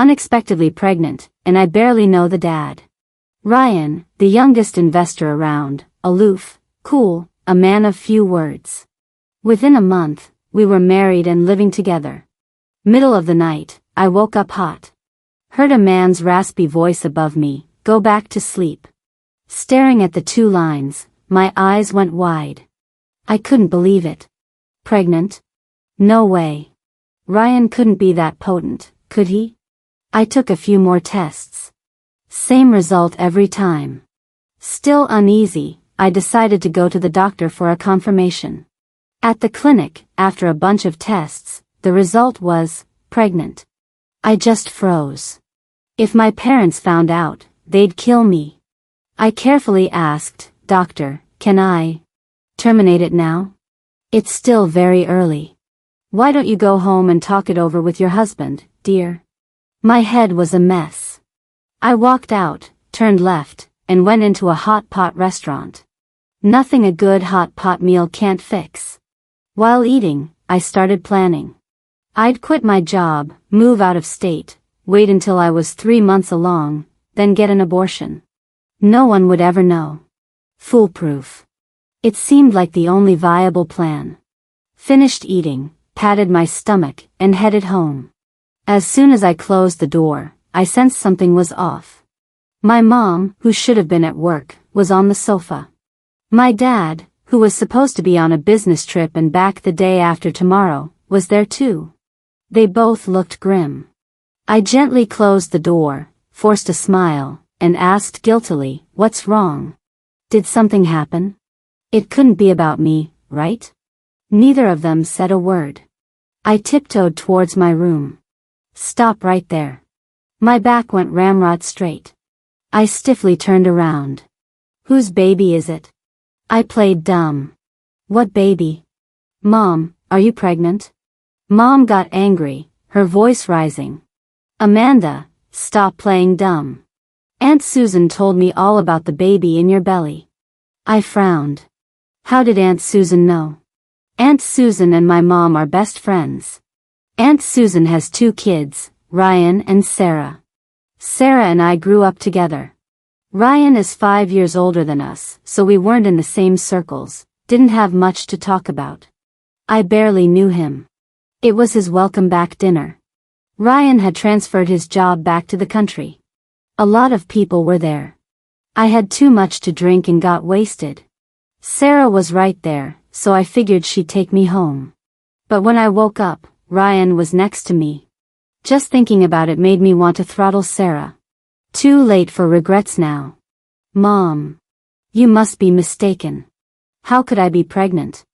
unexpectedly pregnant, and I barely know the dad. Ryan, the youngest investor around, aloof, cool, a man of few words. Within a month, we were married and living together. Middle of the night, I woke up hot. Heard a man's raspy voice above me, "Go back to sleep." Staring at the two lines, my eyes went wide. I couldn't believe it. Pregnant? No way. Ryan couldn't be that potent, could he? I took a few more tests. Same result every time. Still uneasy, I decided to go to the doctor for a confirmation. At the clinic, after a bunch of tests, the result was, pregnant. I just froze. If my parents found out, they'd kill me. I carefully asked, "Doctor, can I terminate it now? It's still very early. Why don't you go home and talk it over with your husband, dear?" My head was a mess. I walked out, turned left, and went into a hot pot restaurant. Nothing a good hot pot meal can't fix. While eating, I started planning. I'd quit my job, move out of state, wait until I was 3 months along, then get an abortion. No one would ever know. Foolproof. It seemed like the only viable plan. Finished eating, patted my stomach, and headed home. As soon as I closed the door, I sensed something was off. My mom, who should have been at work, was on the sofa. My dad, who was supposed to be on a business trip and back the day after tomorrow, was there too. They both looked grim. I gently closed the door, forced a smile, and asked guiltily, "What's wrong? Did something happen? It couldn't be about me, right?" Neither of them said a word. I tiptoed towards my room. "Stop right there." My back went ramrod straight. I stiffly turned around. "Whose baby is it?" I played dumb. "What baby?" "Mom, are you pregnant?" Mom got angry, her voice rising. "Amanda, stop playing dumb. Aunt Susan told me all about the baby in your belly." I frowned. How did Aunt Susan know? Aunt Susan and my mom are best friends. Aunt Susan has 2 kids, Ryan and Sarah. Sarah and I grew up together. Ryan is 5 years older than us, so we weren't in the same circles, didn't have much to talk about. I barely knew him. It was his welcome back dinner. Ryan had transferred his job back to the country. A lot of people were there. I had too much to drink and got wasted. Sarah was right there, so I figured she'd take me home. But when I woke up, Ryan was next to me. Just thinking about it made me want to throttle Sarah. Too late for regrets now. "Mom. You must be mistaken. How could I be pregnant?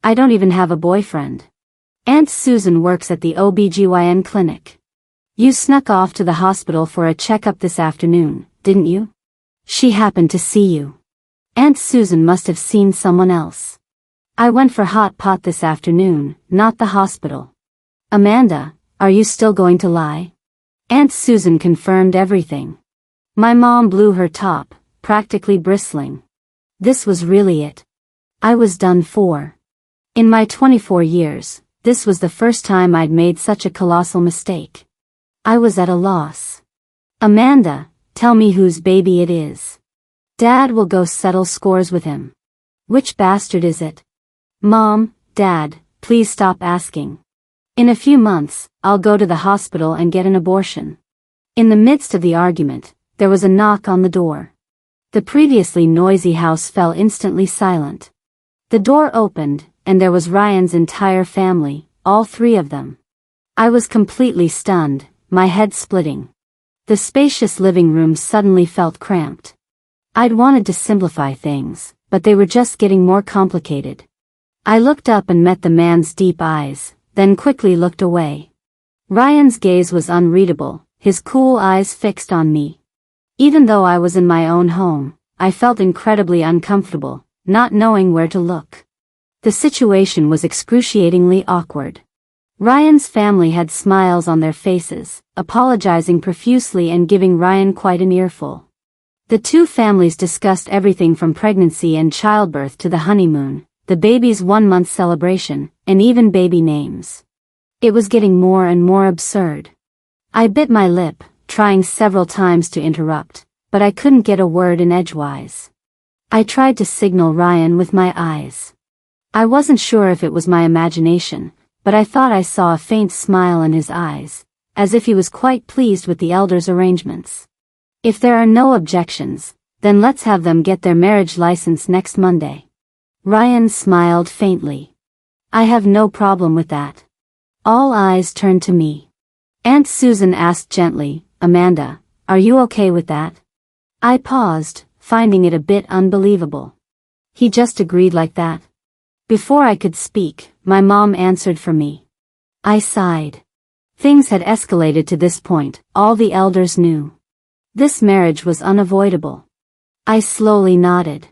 I don't even have a boyfriend. Aunt Susan works at the OBGYN clinic. You snuck off to the hospital for a checkup this afternoon, didn't you? She happened to see you. Aunt Susan must have seen someone else. I went for hot pot this afternoon, not the hospital." "Amanda, are you still going to lie?" Aunt Susan confirmed everything. My mom blew her top, practically bristling. This was really it. I was done for. In my 24 years, this was the first time I'd made such a colossal mistake. I was at a loss. "Amanda, tell me whose baby it is. Dad will go settle scores with him." "Which bastard is it?" "Mom, Dad, please stop asking. In a few months, I'll go to the hospital and get an abortion." In the midst of the argument, there was a knock on the door. The previously noisy house fell instantly silent. The door opened, and there was Ryan's entire family, all 3 of them. I was completely stunned, my head splitting. The spacious living room suddenly felt cramped. I'd wanted to simplify things, but they were just getting more complicated. I looked up and met the man's deep eyes, then quickly looked away. Ryan's gaze was unreadable, his cool eyes fixed on me. Even though I was in my own home, I felt incredibly uncomfortable, not knowing where to look. The situation was excruciatingly awkward. Ryan's family had smiles on their faces, apologizing profusely and giving Ryan quite an earful. The 2 families discussed everything from pregnancy and childbirth to the honeymoon, the baby's 1-month celebration, and even baby names. It was getting more and more absurd. I bit my lip, trying several times to interrupt, but I couldn't get a word in edgewise. I tried to signal Ryan with my eyes. I wasn't sure if it was my imagination, but I thought I saw a faint smile in his eyes, as if he was quite pleased with the elders' arrangements. If there are no objections, then let's have them get their marriage license next Monday. Ryan smiled faintly. I have no problem with that. All eyes turned to me. Aunt Susan asked gently, Amanda, are you okay with that? I paused, finding it a bit unbelievable. He just agreed like that? Before I could speak, my mom answered for me. I sighed. Things had escalated to this point, all the elders knew. This marriage was unavoidable. I slowly nodded.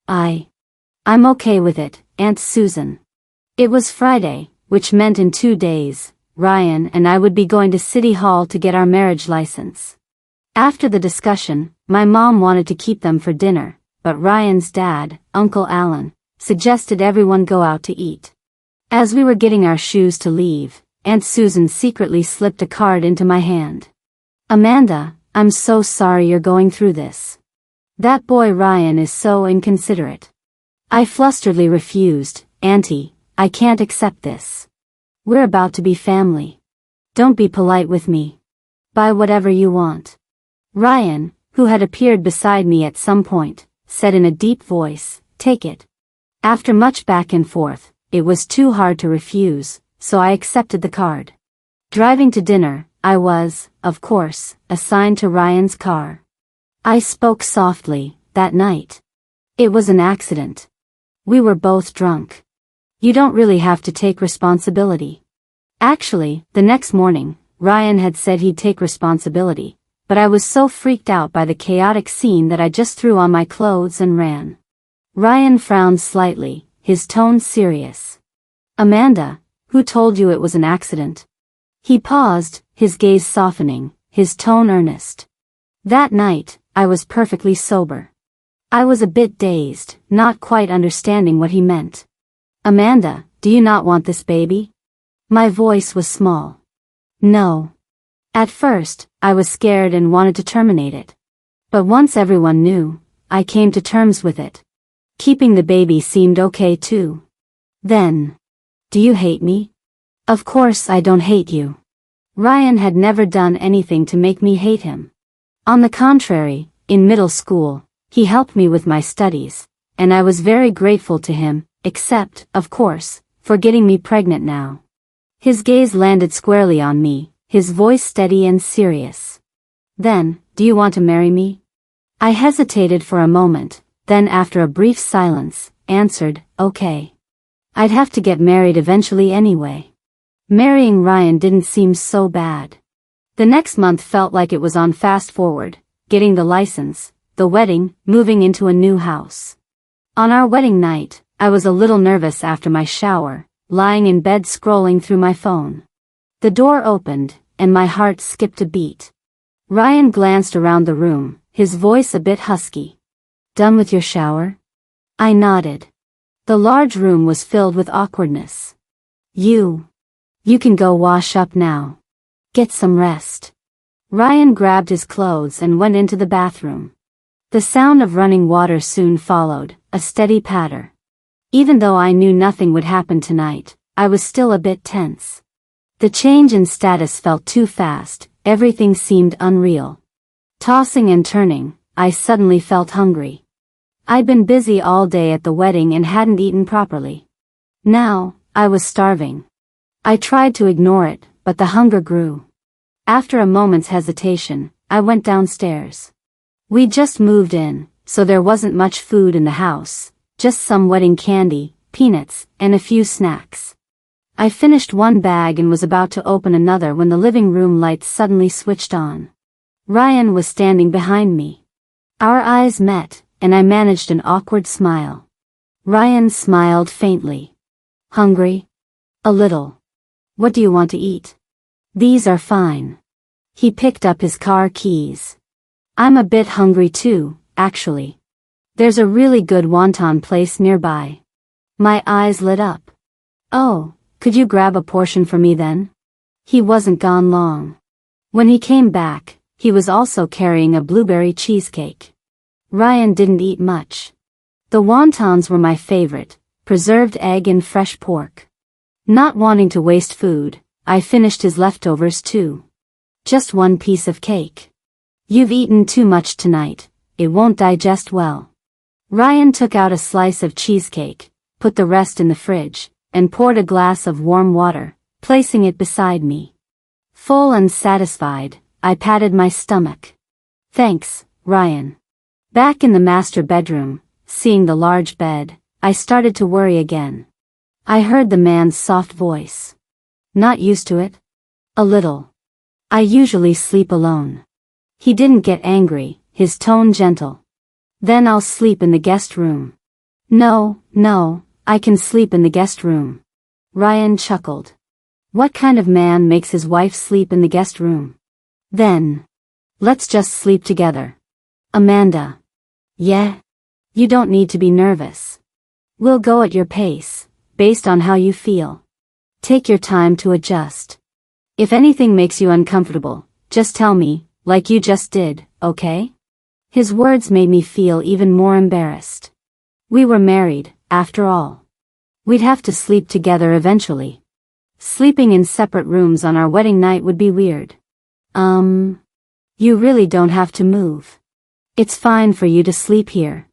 I'm okay with it, Aunt Susan. It was Friday, which meant in 2 days, Ryan and I would be going to City Hall to get our marriage license. After the discussion, my mom wanted to keep them for dinner, but Ryan's dad, Uncle Alan, suggested everyone go out to eat. As we were getting our shoes to leave, Aunt Susan secretly slipped a card into my hand. Amanda, I'm so sorry you're going through this. That boy Ryan is so inconsiderate. I flusteredly refused, Auntie, I can't accept this. We're about to be family. Don't be polite with me. Buy whatever you want. Ryan, who had appeared beside me at some point, said in a deep voice, take it. After much back and forth, it was too hard to refuse, so I accepted the card. Driving to dinner, I was, of course, assigned to Ryan's car. I spoke softly, that night. It was an accident. We were both drunk. You don't really have to take responsibility. Actually, the next morning, Ryan had said he'd take responsibility, but I was so freaked out by the chaotic scene that I just threw on my clothes and ran. Ryan frowned slightly, his tone serious. Amanda, who told you it was an accident? He paused, his gaze softening, his tone earnest. That night, I was perfectly sober. I was a bit dazed, not quite understanding what he meant. Amanda, do you not want this baby? My voice was small. No. At first, I was scared and wanted to terminate it. But once everyone knew, I came to terms with it. Keeping the baby seemed okay too. Then. Do you hate me? Of course I don't hate you. Ryan had never done anything to make me hate him. On the contrary, in middle school, he helped me with my studies, and I was very grateful to him, except, of course, for getting me pregnant now. His gaze landed squarely on me, his voice steady and serious. Then, do you want to marry me? I hesitated for a moment, then after a brief silence, answered, okay. I'd have to get married eventually anyway. Marrying Ryan didn't seem so bad. The next month felt like it was on fast forward, getting the license, the wedding, moving into a new house. On our wedding night, I was a little nervous after my shower, lying in bed scrolling through my phone. The door opened, and my heart skipped a beat. Ryan glanced around the room, his voice a bit husky. Done with your shower? I nodded. The large room was filled with awkwardness. You can go wash up now. Get some rest. Ryan grabbed his clothes and went into the bathroom. The sound of running water soon followed, a steady patter. Even though I knew nothing would happen tonight, I was still a bit tense. The change in status felt too fast, everything seemed unreal. Tossing and turning, I suddenly felt hungry. I'd been busy all day at the wedding and hadn't eaten properly. Now, I was starving. I tried to ignore it, but the hunger grew. After a moment's hesitation, I went downstairs. We just moved in, so there wasn't much food in the house, just some wedding candy, peanuts, and a few snacks. I finished one bag and was about to open another when the living room lights suddenly switched on. Ryan was standing behind me. Our eyes met, and I managed an awkward smile. Ryan smiled faintly. Hungry? A little. What do you want to eat? These are fine. He picked up his car keys. I'm a bit hungry too, actually. There's a really good wonton place nearby. My eyes lit up. Oh, could you grab a portion for me then? He wasn't gone long. When he came back, he was also carrying a blueberry cheesecake. Ryan didn't eat much. The wontons were my favorite, preserved egg and fresh pork. Not wanting to waste food, I finished his leftovers too. Just one piece of cake. You've eaten too much tonight, it won't digest well. Ryan took out a slice of cheesecake, put the rest in the fridge, and poured a glass of warm water, placing it beside me. Full and satisfied, I patted my stomach. Thanks, Ryan. Back in the master bedroom, seeing the large bed, I started to worry again. I heard the man's soft voice. Not used to it? A little. I usually sleep alone. He didn't get angry, his tone gentle. Then I'll sleep in the guest room. No, I can sleep in the guest room. Ryan chuckled. What kind of man makes his wife sleep in the guest room? Then, let's just sleep together. Amanda. Yeah? You don't need to be nervous. We'll go at your pace, based on how you feel. Take your time to adjust. If anything makes you uncomfortable, just tell me, like you just did, okay? His words made me feel even more embarrassed. We were married, after all. We'd have to sleep together eventually. Sleeping in separate rooms on our wedding night would be weird. You really don't have to move. It's fine for you to sleep here.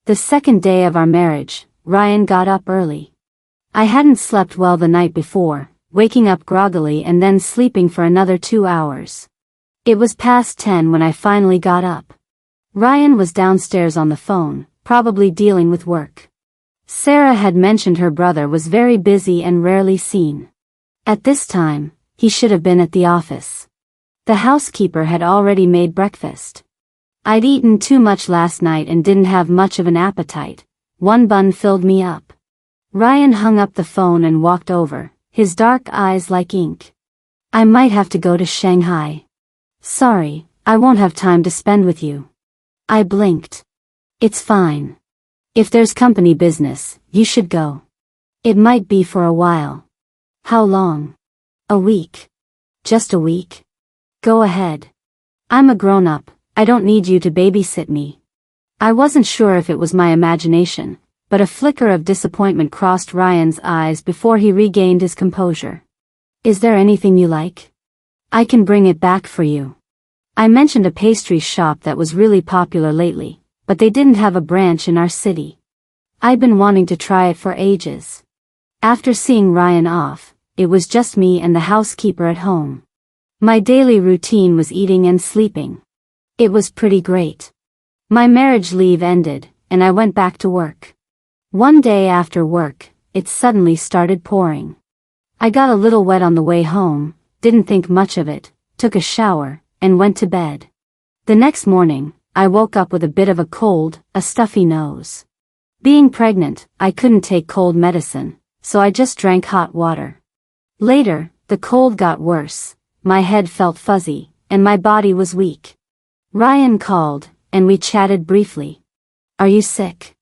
The second day of our marriage, Ryan got up early. I hadn't slept well the night before, waking up groggily and then sleeping for another 2 hours. It was past 10 when I finally got up. Ryan was downstairs on the phone, probably dealing with work. Sarah had mentioned her brother was very busy and rarely seen. At this time, he should have been at the office. The housekeeper had already made breakfast. I'd eaten too much last night and didn't have much of an appetite. One bun filled me up. Ryan hung up the phone and walked over, his dark eyes like ink. I might have to go to Shanghai. Sorry, I won't have time to spend with you. I blinked. It's fine. If there's company business, you should go. It might be for a while. How long? A week. Just a week? Go ahead. I'm a grown-up, I don't need you to babysit me. I wasn't sure if it was my imagination, but a flicker of disappointment crossed Ryan's eyes before he regained his composure. Is there anything you like? I can bring it back for you. I mentioned a pastry shop that was really popular lately, but they didn't have a branch in our city. I'd been wanting to try it for ages. After seeing Ryan off, it was just me and the housekeeper at home. My daily routine was eating and sleeping. It was pretty great. My marriage leave ended, and I went back to work. One day after work, it suddenly started pouring. I got a little wet on the way home, didn't think much of it, took a shower, and went to bed. The next morning, I woke up with a bit of a cold, a stuffy nose. Being pregnant, I couldn't take cold medicine, so I just drank hot water. Later, the cold got worse, my head felt fuzzy, and my body was weak. Ryan called, and we chatted briefly. Are you sick?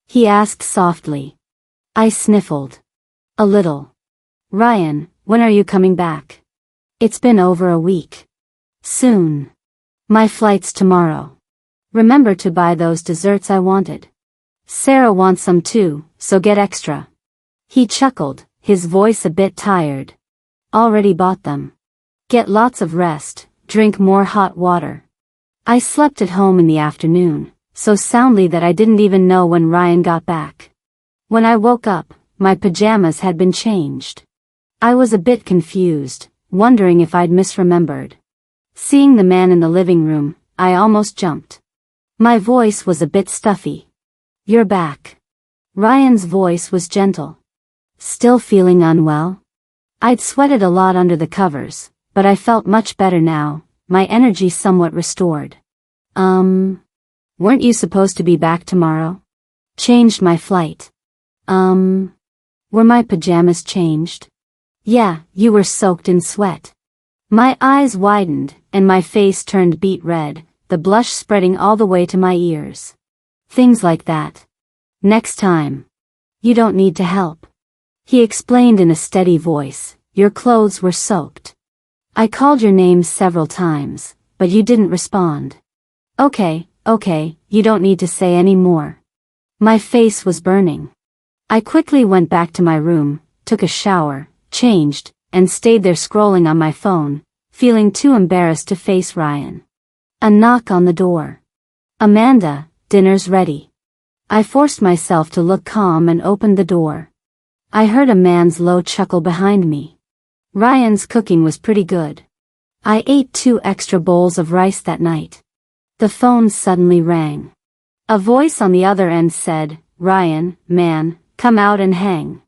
He asked softly. I sniffled. A little. Ryan, when are you coming back? It's been over a week. Soon. My flight's tomorrow. Remember to buy those desserts I wanted. Sarah wants some too, so get extra. He chuckled, his voice a bit tired. Already bought them. Get lots of rest, drink more hot water. I slept at home in the afternoon, so soundly that I didn't even know when Ryan got back. When I woke up, my pajamas had been changed. I was a bit confused, wondering if I'd misremembered. Seeing the man in the living room, I almost jumped. My voice was a bit stuffy. You're back. Ryan's voice was gentle. Still feeling unwell? I'd sweated a lot under the covers, but I felt much better now, my energy somewhat restored. Weren't you supposed to be back tomorrow? Changed my flight. Were my pajamas changed? Yeah, you were soaked in sweat. My eyes widened, and my face turned beet red, the blush spreading all the way to my ears. Things like that. Next time. You don't need to help. He explained in a steady voice, your clothes were soaked. I called your name several times, but you didn't respond. Okay, you don't need to say any more. My face was burning. I quickly went back to my room, took a shower, changed, and stayed there scrolling on my phone, feeling too embarrassed to face Ryan. A knock on the door. Amanda, dinner's ready. I forced myself to look calm and opened the door. I heard a man's low chuckle behind me. Ryan's cooking was pretty good. I ate 2 extra bowls of rice that night. The phone suddenly rang. A voice on the other end said, "Ryan, man, come out and hang.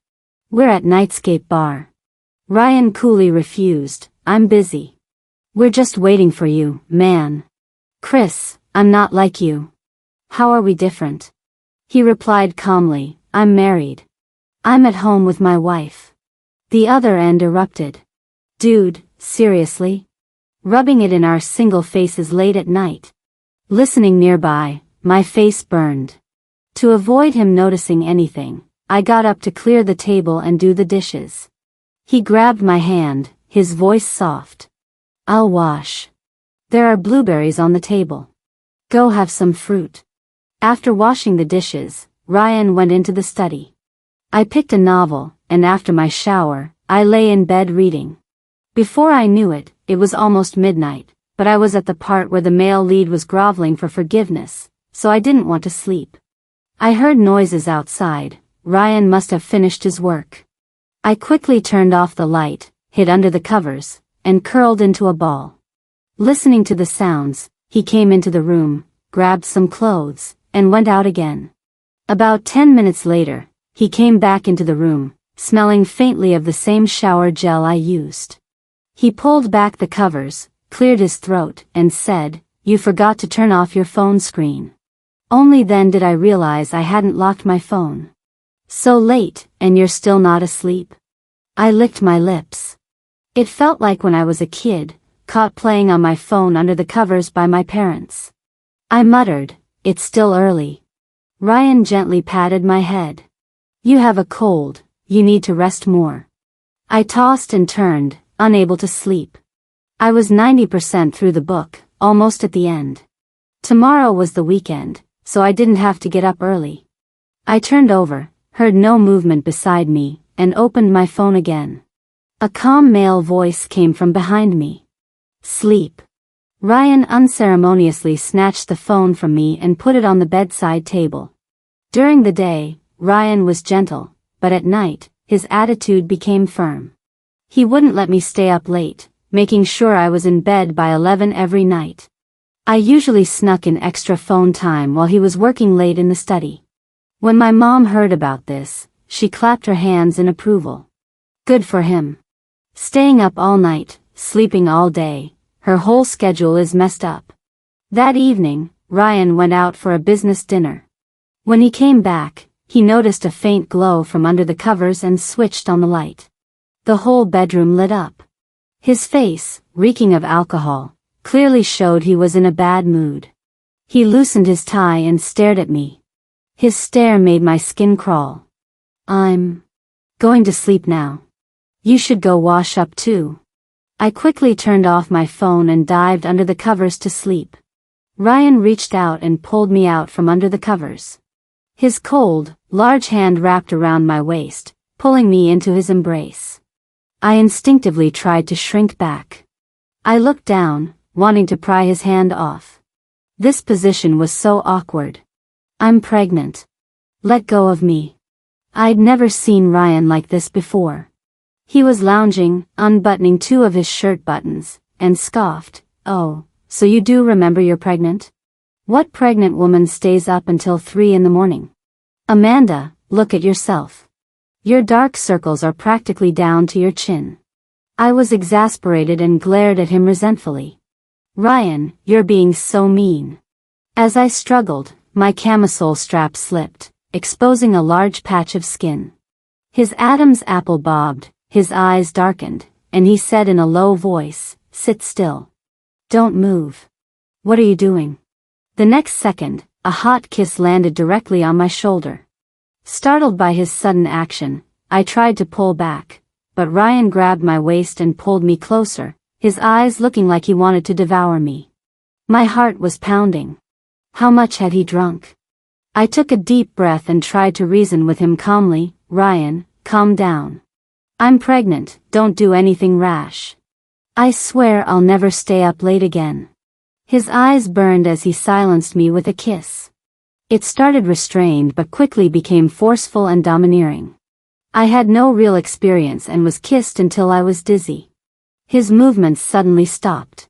We're at Nightscape Bar." Ryan coolly refused, "I'm busy. We're just waiting for you, man." "Chris, I'm not like you. How are we different?" He replied calmly, "I'm married. I'm at home with my wife." The other end erupted. "Dude, seriously? Rubbing it in our single faces late at night?" Listening nearby, my face burned. To avoid him noticing anything, I got up to clear the table and do the dishes. He grabbed my hand, his voice soft. "I'll wash. There are blueberries on the table. Go have some fruit." After washing the dishes, Ryan went into the study. I picked a novel, and after my shower, I lay in bed reading. Before I knew it, it was almost midnight, but I was at the part where the male lead was groveling for forgiveness, so I didn't want to sleep. I heard noises outside. Ryan must have finished his work. I quickly turned off the light, hid under the covers, and curled into a ball. Listening to the sounds, he came into the room, grabbed some clothes, and went out again. About 10 minutes later, he came back into the room, smelling faintly of the same shower gel I used. He pulled back the covers, cleared his throat, and said, "You forgot to turn off your phone screen." Only then did I realize I hadn't locked my phone. "So late, and you're still not asleep?" I licked my lips. It felt like when I was a kid, caught playing on my phone under the covers by my parents. I muttered, "It's still early." Ryan gently patted my head. "You have a cold, you need to rest more." I tossed and turned, unable to sleep. I was 90% through the book, almost at the end. Tomorrow was the weekend, so I didn't have to get up early. I turned over, heard no movement beside me, and opened my phone again. A calm male voice came from behind me. "Sleep." Ryan unceremoniously snatched the phone from me and put it on the bedside table. During the day, Ryan was gentle, but at night, his attitude became firm. He wouldn't let me stay up late, making sure I was in bed by 11 every night. I usually snuck in extra phone time while he was working late in the study. When my mom heard about this, she clapped her hands in approval. Good for him. Staying up all night, sleeping all day, her whole schedule is messed up. That evening, Ryan went out for a business dinner. When he came back, he noticed a faint glow from under the covers and switched on the light. The whole bedroom lit up. His face, reeking of alcohol, clearly showed he was in a bad mood. He loosened his tie and stared at me. His stare made my skin crawl. "I'm going to sleep now. You should go wash up too." I quickly turned off my phone and dived under the covers to sleep. Ryan reached out and pulled me out from under the covers. His cold, large hand wrapped around my waist, pulling me into his embrace. I instinctively tried to shrink back. I looked down, wanting to pry his hand off. This position was so awkward. "I'm pregnant. Let go of me." I'd never seen Ryan like this before. He was lounging, unbuttoning 2 of his shirt buttons, and scoffed, "Oh, so you do remember you're pregnant? What pregnant woman stays up until 3 in the morning? Amanda, look at yourself. Your dark circles are practically down to your chin." I was exasperated and glared at him resentfully. "Ryan, you're being so mean." As I struggled, my camisole strap slipped, exposing a large patch of skin. His Adam's apple bobbed, his eyes darkened, and he said in a low voice, "Sit still. Don't move." "What are you doing?" The next second, a hot kiss landed directly on my shoulder. Startled by his sudden action, I tried to pull back, but Ryan grabbed my waist and pulled me closer, his eyes looking like he wanted to devour me. My heart was pounding. How much had he drunk? I took a deep breath and tried to reason with him calmly. Ryan, calm down. I'm pregnant, don't do anything rash. I swear I'll never stay up late again. His eyes burned as he silenced me with a kiss. It started restrained but quickly became forceful and domineering. I had no real experience and was kissed until I was dizzy. His movements suddenly stopped.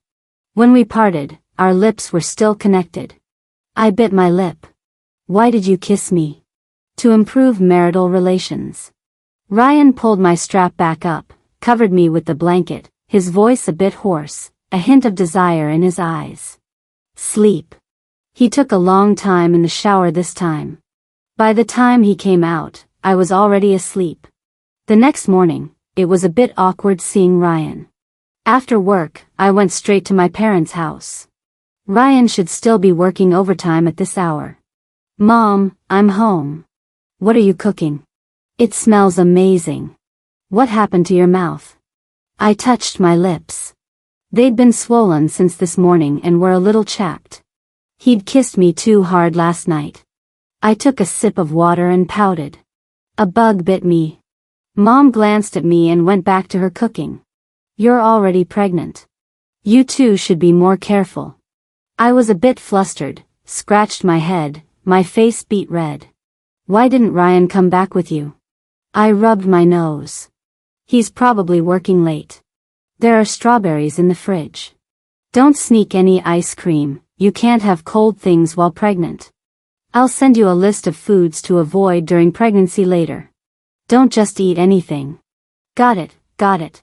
When we parted, our lips were still connected. I bit my lip. Why did you kiss me? To improve marital relations. Ryan pulled my strap back up, covered me with the blanket, his voice a bit hoarse, a hint of desire in his eyes. Sleep. He took a long time in the shower this time. By the time he came out, I was already asleep. The next morning, it was a bit awkward seeing Ryan. After work, I went straight to my parents' house. Ryan should still be working overtime at this hour. Mom, I'm home. What are you cooking? It smells amazing. What happened to your mouth? I touched my lips. They'd been swollen since this morning and were a little chapped. He'd kissed me too hard last night. I took a sip of water and pouted. A bug bit me. Mom glanced at me and went back to her cooking. You're already pregnant. You two should be more careful. I was a bit flustered, scratched my head, my face beat red. Why didn't Ryan come back with you? I rubbed my nose. He's probably working late. There are strawberries in the fridge. Don't sneak any ice cream, you can't have cold things while pregnant. I'll send you a list of foods to avoid during pregnancy later. Don't just eat anything. Got it, got it.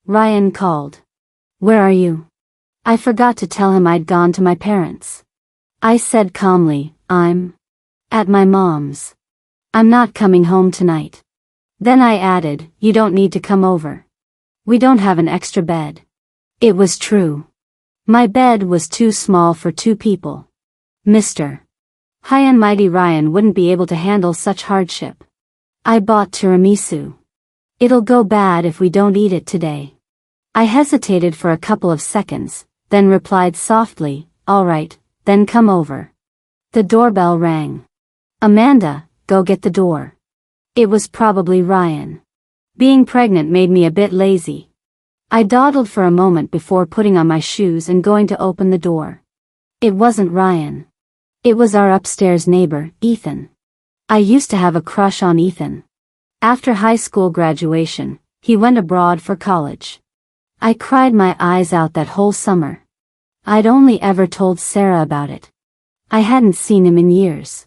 Ryan called. Where are you? I forgot to tell him I'd gone to my parents. I said calmly, I'm at my mom's. I'm not coming home tonight. Then I added, you don't need to come over. We don't have an extra bed. It was true. My bed was too small for two people. Mr. High and mighty Ryan wouldn't be able to handle such hardship. I bought tiramisu. It'll go bad if we don't eat it today. I hesitated for a couple of seconds, then replied softly, all right, then come over. The doorbell rang. Amanda, go get the door. It was probably Ryan. Being pregnant made me a bit lazy. I dawdled for a moment before putting on my shoes and going to open the door. It wasn't Ryan. It was our upstairs neighbor, Ethan. I used to have a crush on Ethan. After high school graduation, he went abroad for college. I cried my eyes out that whole summer. I'd only ever told Sarah about it. I hadn't seen him in years.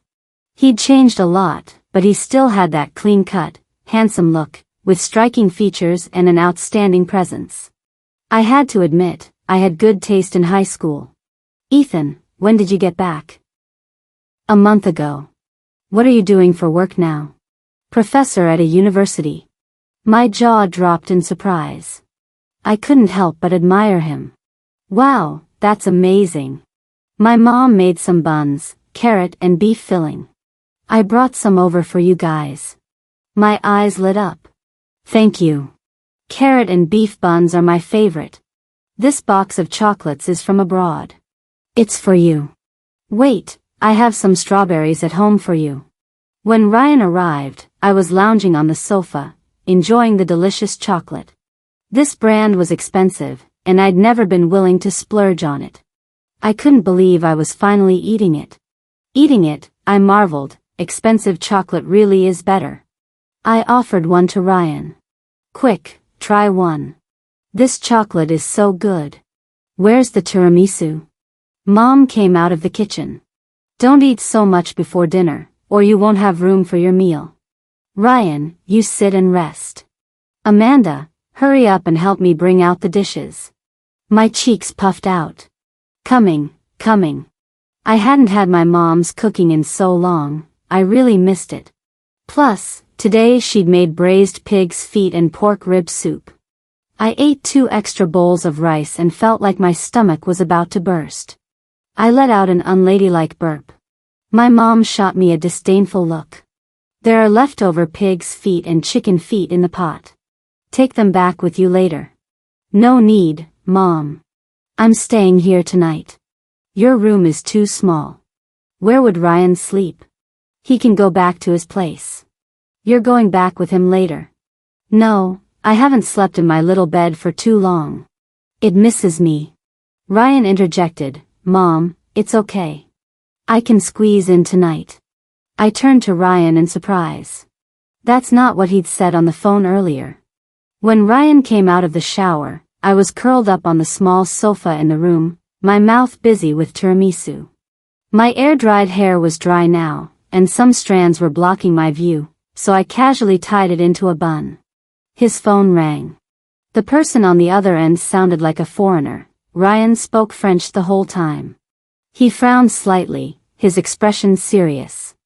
He'd changed a lot, but he still had that clean-cut, handsome look, with striking features and an outstanding presence. I had to admit, I had good taste in high school. Ethan, when did you get back? A month ago. What are you doing for work now? Professor at a university. My jaw dropped in surprise. I couldn't help but admire him. Wow, that's amazing. My mom made some buns, carrot and beef filling. I brought some over for you guys. My eyes lit up. Thank you. Carrot and beef buns are my favorite. This box of chocolates is from abroad. It's for you. Wait, I have some strawberries at home for you. When Ryan arrived, I was lounging on the sofa, enjoying the delicious chocolate. This brand was expensive, and I'd never been willing to splurge on it. I couldn't believe I was finally eating it. Eating it, I marveled, expensive chocolate really is better. I offered one to Ryan. Quick, try one. This chocolate is so good. Where's the tiramisu? Mom came out of the kitchen. Don't eat so much before dinner, or you won't have room for your meal. Ryan, you sit and rest. Amanda, hurry up and help me bring out the dishes. My cheeks puffed out. Coming. I hadn't had my mom's cooking in so long, I really missed it. Plus, today she'd made braised pig's feet and pork rib soup. I ate 2 extra bowls of rice and felt like my stomach was about to burst. I let out an unladylike burp. My mom shot me a disdainful look. There are leftover pig's feet and chicken feet in the pot. Take them back with you later. No need, Mom. I'm staying here tonight. Your room is too small. Where would Ryan sleep? He can go back to his place. You're going back with him later. No, I haven't slept in my little bed for too long. It misses me. Ryan interjected, Mom, it's okay. I can squeeze in tonight. I turned to Ryan in surprise. That's not what he'd said on the phone earlier. When Ryan came out of the shower, I was curled up on the small sofa in the room, my mouth busy with tiramisu. My air-dried hair was dry now, and some strands were blocking my view, so I casually tied it into a bun. His phone rang. The person on the other end sounded like a foreigner. Ryan spoke French the whole time. He frowned slightly, his expression serious.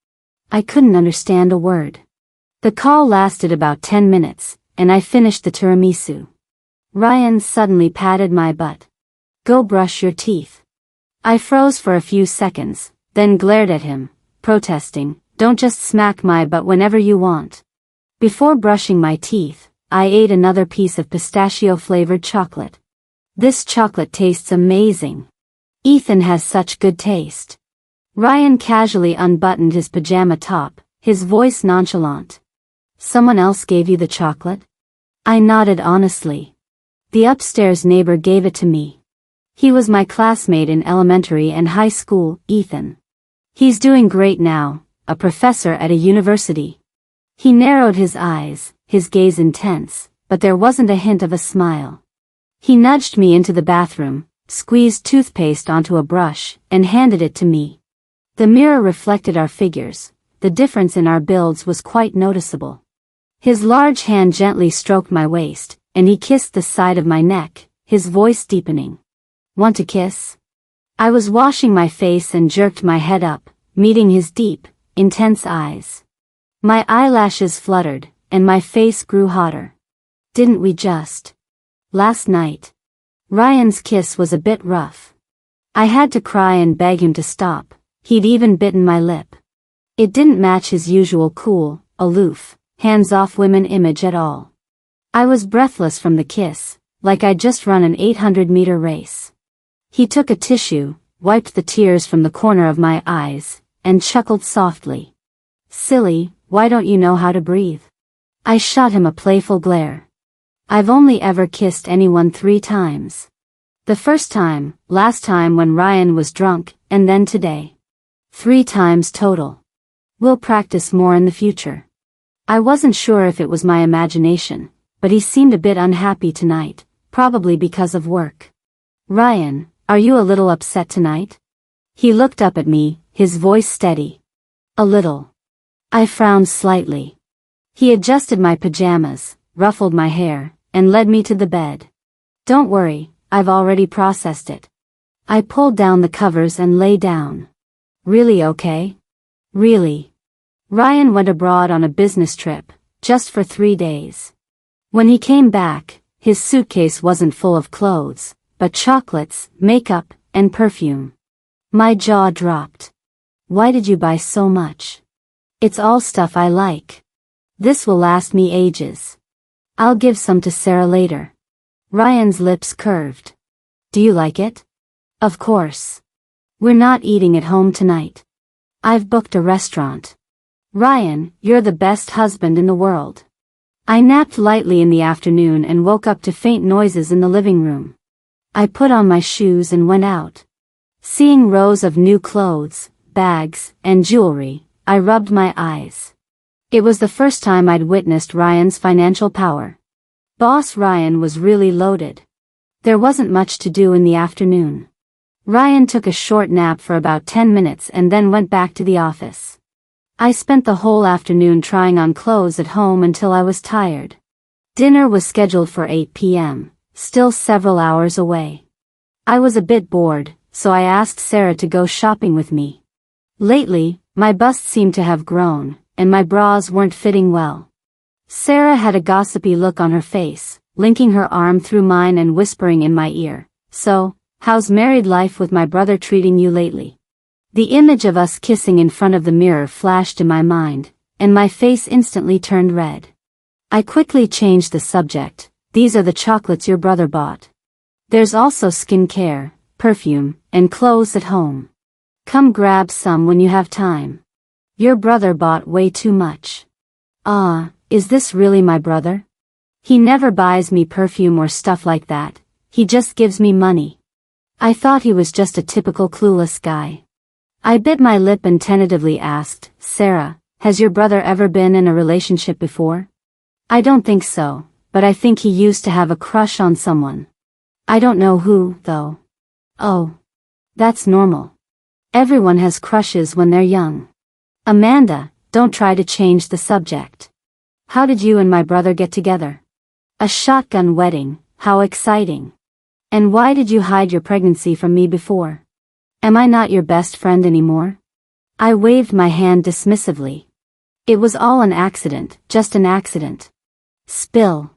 I couldn't understand a word. The call lasted about 10 minutes, and I finished the tiramisu. Ryan suddenly patted my butt. Go brush your teeth. I froze for a few seconds, then glared at him, protesting, Don't just smack my butt whenever you want. Before brushing my teeth, I ate another piece of pistachio-flavored chocolate. This chocolate tastes amazing. Ethan has such good taste. Ryan casually unbuttoned his pajama top, his voice nonchalant. Someone else gave you the chocolate? I nodded honestly. The upstairs neighbor gave it to me. He was my classmate in elementary and high school, Ethan. He's doing great now, a professor at a university. He narrowed his eyes, his gaze intense, but there wasn't a hint of a smile. He nudged me into the bathroom, squeezed toothpaste onto a brush, and handed it to me. The mirror reflected our figures. The difference in our builds was quite noticeable. His large hand gently stroked my waist, and he kissed the side of my neck, his voice deepening. Want to kiss? I was washing my face and jerked my head up, meeting his deep, intense eyes. My eyelashes fluttered, and my face grew hotter. Didn't we just? Last night. Ryan's kiss was a bit rough. I had to cry and beg him to stop. He'd even bitten my lip. It didn't match his usual cool, aloof, hands-off women image at all. I was breathless from the kiss, like I'd just run an 800-meter race. He took a tissue, wiped the tears from the corner of my eyes, and chuckled softly. Silly, why don't you know how to breathe? I shot him a playful glare. I've only ever kissed anyone 3 times. The first time, last time when Ryan was drunk, and then today. 3 times total. We'll practice more in the future. I wasn't sure if it was my imagination, but he seemed a bit unhappy tonight, probably because of work. Ryan, are you a little upset tonight? He looked up at me, his voice steady. A little. I frowned slightly. He adjusted my pajamas, ruffled my hair, and led me to the bed. Don't worry, I've already processed it. I pulled down the covers and lay down. Really okay? Really. Ryan went abroad on a business trip, just for 3 days. When he came back, his suitcase wasn't full of clothes, but chocolates, makeup, and perfume. My jaw dropped. Why did you buy so much? It's all stuff I like. This will last me ages. I'll give some to Sarah later. Ryan's lips curved. Do you like it? Of course. We're not eating at home tonight. I've booked a restaurant. Ryan, you're the best husband in the world. I napped lightly in the afternoon and woke up to faint noises in the living room. I put on my shoes and went out. Seeing rows of new clothes, bags, and jewelry, I rubbed my eyes. It was the first time I'd witnessed Ryan's financial power. Boss Ryan was really loaded. There wasn't much to do in the afternoon. Ryan took a short nap for about 10 minutes and then went back to the office. I spent the whole afternoon trying on clothes at home until I was tired. Dinner was scheduled for 8 p.m., still several hours away. I was a bit bored, so I asked Sarah to go shopping with me. Lately, my bust seemed to have grown, and my bras weren't fitting well. Sarah had a gossipy look on her face, linking her arm through mine and whispering in my ear, So, how's married life with my brother treating you lately? The image of us kissing in front of the mirror flashed in my mind, and my face instantly turned red. I quickly changed the subject. These are the chocolates your brother bought. There's also skincare, perfume, and clothes at home. Come grab some when you have time. Your brother bought way too much. Ah, is this really my brother? He never buys me perfume or stuff like that, he just gives me money. I thought he was just a typical clueless guy. I bit my lip and tentatively asked, Sarah, has your brother ever been in a relationship before? I don't think so, but I think he used to have a crush on someone. I don't know who, though. Oh. That's normal. Everyone has crushes when they're young. Amanda, don't try to change the subject. How did you and my brother get together? A shotgun wedding, how exciting. And why did you hide your pregnancy from me before? Am I not your best friend anymore? I waved my hand dismissively. It was all an accident, just an accident. Spill.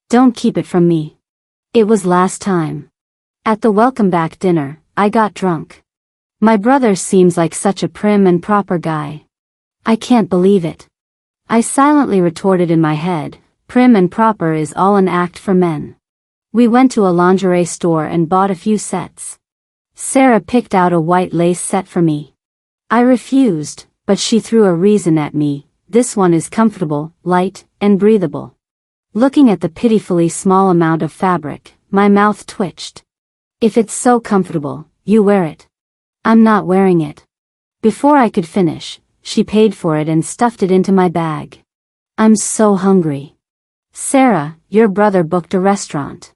Don't keep it from me. It was last time. At the welcome back dinner, I got drunk. My brother seems like such a prim and proper guy. I can't believe it. I silently retorted in my head, prim and proper is all an act for men. We went to a lingerie store and bought a few sets. Sarah picked out a white lace set for me. I refused, but she threw a reason at me, this one is comfortable, light, and breathable. Looking at the pitifully small amount of fabric, my mouth twitched. If it's so comfortable, you wear it. I'm not wearing it. Before I could finish, she paid for it and stuffed it into my bag. I'm so hungry. Sarah, your brother booked a restaurant.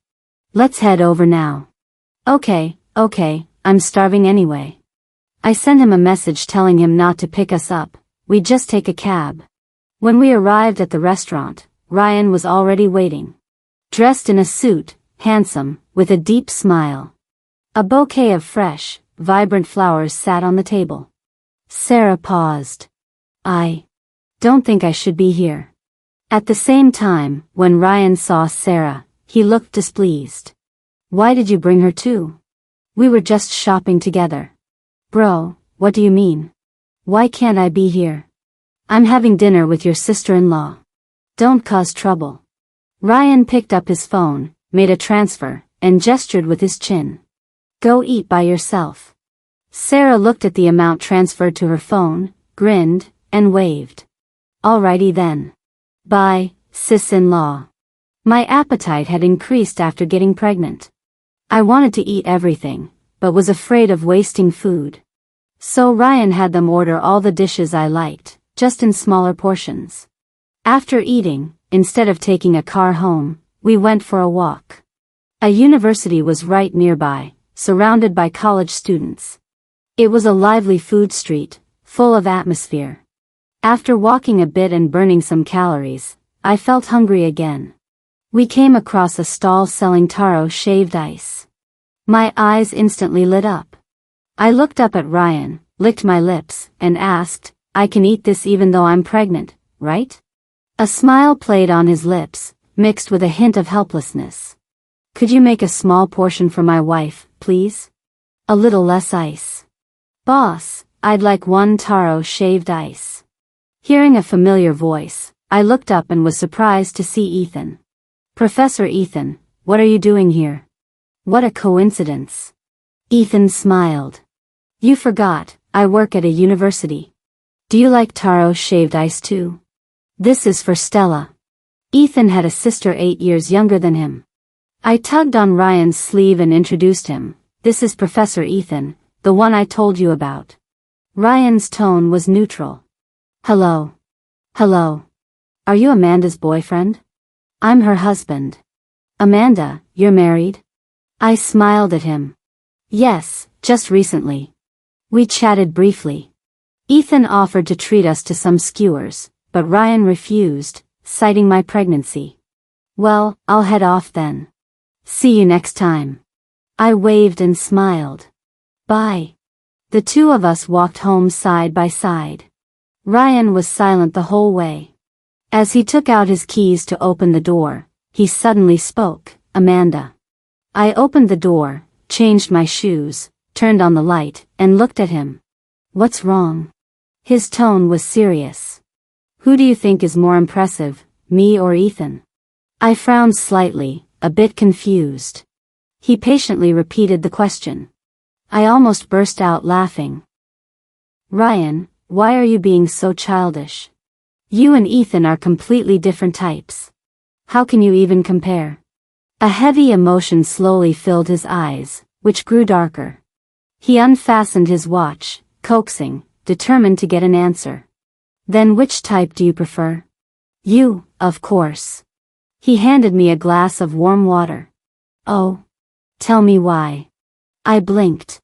Let's head over now. Okay, I'm starving anyway. I sent him a message telling him not to pick us up, we'd just take a cab. When we arrived at the restaurant, Ryan was already waiting. Dressed in a suit, handsome, with a deep smile. A bouquet of fresh, vibrant flowers sat on the table. Sarah paused. I don't think I should be here. At the same time, when Ryan saw Sarah, he looked displeased. Why did you bring her too? We were just shopping together. Bro, what do you mean? Why can't I be here? I'm having dinner with your sister-in-law. Don't cause trouble. Ryan picked up his phone, made a transfer, and gestured with his chin. Go eat by yourself. Sarah looked at the amount transferred to her phone, grinned, and waved. Alrighty then. Bye, sis-in-law. My appetite had increased after getting pregnant. I wanted to eat everything, but was afraid of wasting food. So Ryan had them order all the dishes I liked, just in smaller portions. After eating, instead of taking a car home, we went for a walk. A university was right nearby, surrounded by college students. It was a lively food street, full of atmosphere. After walking a bit and burning some calories, I felt hungry again. We came across a stall selling taro shaved ice. My eyes instantly lit up. I looked up at Ryan, licked my lips, and asked, I can eat this even though I'm pregnant, right? A smile played on his lips, mixed with a hint of helplessness. Could you make a small portion for my wife, please? A little less ice. Boss, I'd like 1 taro shaved ice. Hearing a familiar voice, I looked up and was surprised to see Ethan. Professor Ethan, what are you doing here? What a coincidence. Ethan smiled. You forgot, I work at a university. Do you like taro shaved ice too? This is for Stella. Ethan had a sister 8 years younger than him. I tugged on Ryan's sleeve and introduced him. This is Professor Ethan, the one I told you about. Ryan's tone was neutral. Hello. Hello. Are you Amanda's boyfriend? I'm her husband. Amanda, you're married? I smiled at him. Yes, just recently. We chatted briefly. Ethan offered to treat us to some skewers, but Ryan refused, citing my pregnancy. Well, I'll head off then. See you next time. I waved and smiled. Bye. The two of us walked home side by side. Ryan was silent the whole way. As he took out his keys to open the door, he suddenly spoke, Amanda. I opened the door, changed my shoes, turned on the light, and looked at him. What's wrong? His tone was serious. Who do you think is more impressive, me or Ethan? I frowned slightly, a bit confused. He patiently repeated the question. I almost burst out laughing. Ryan, why are you being so childish? You and Ethan are completely different types. How can you even compare? A heavy emotion slowly filled his eyes, which grew darker. He unfastened his watch, coaxing, determined to get an answer. Then which type do you prefer? You, of course. He handed me a glass of warm water. Oh. Tell me why. I blinked.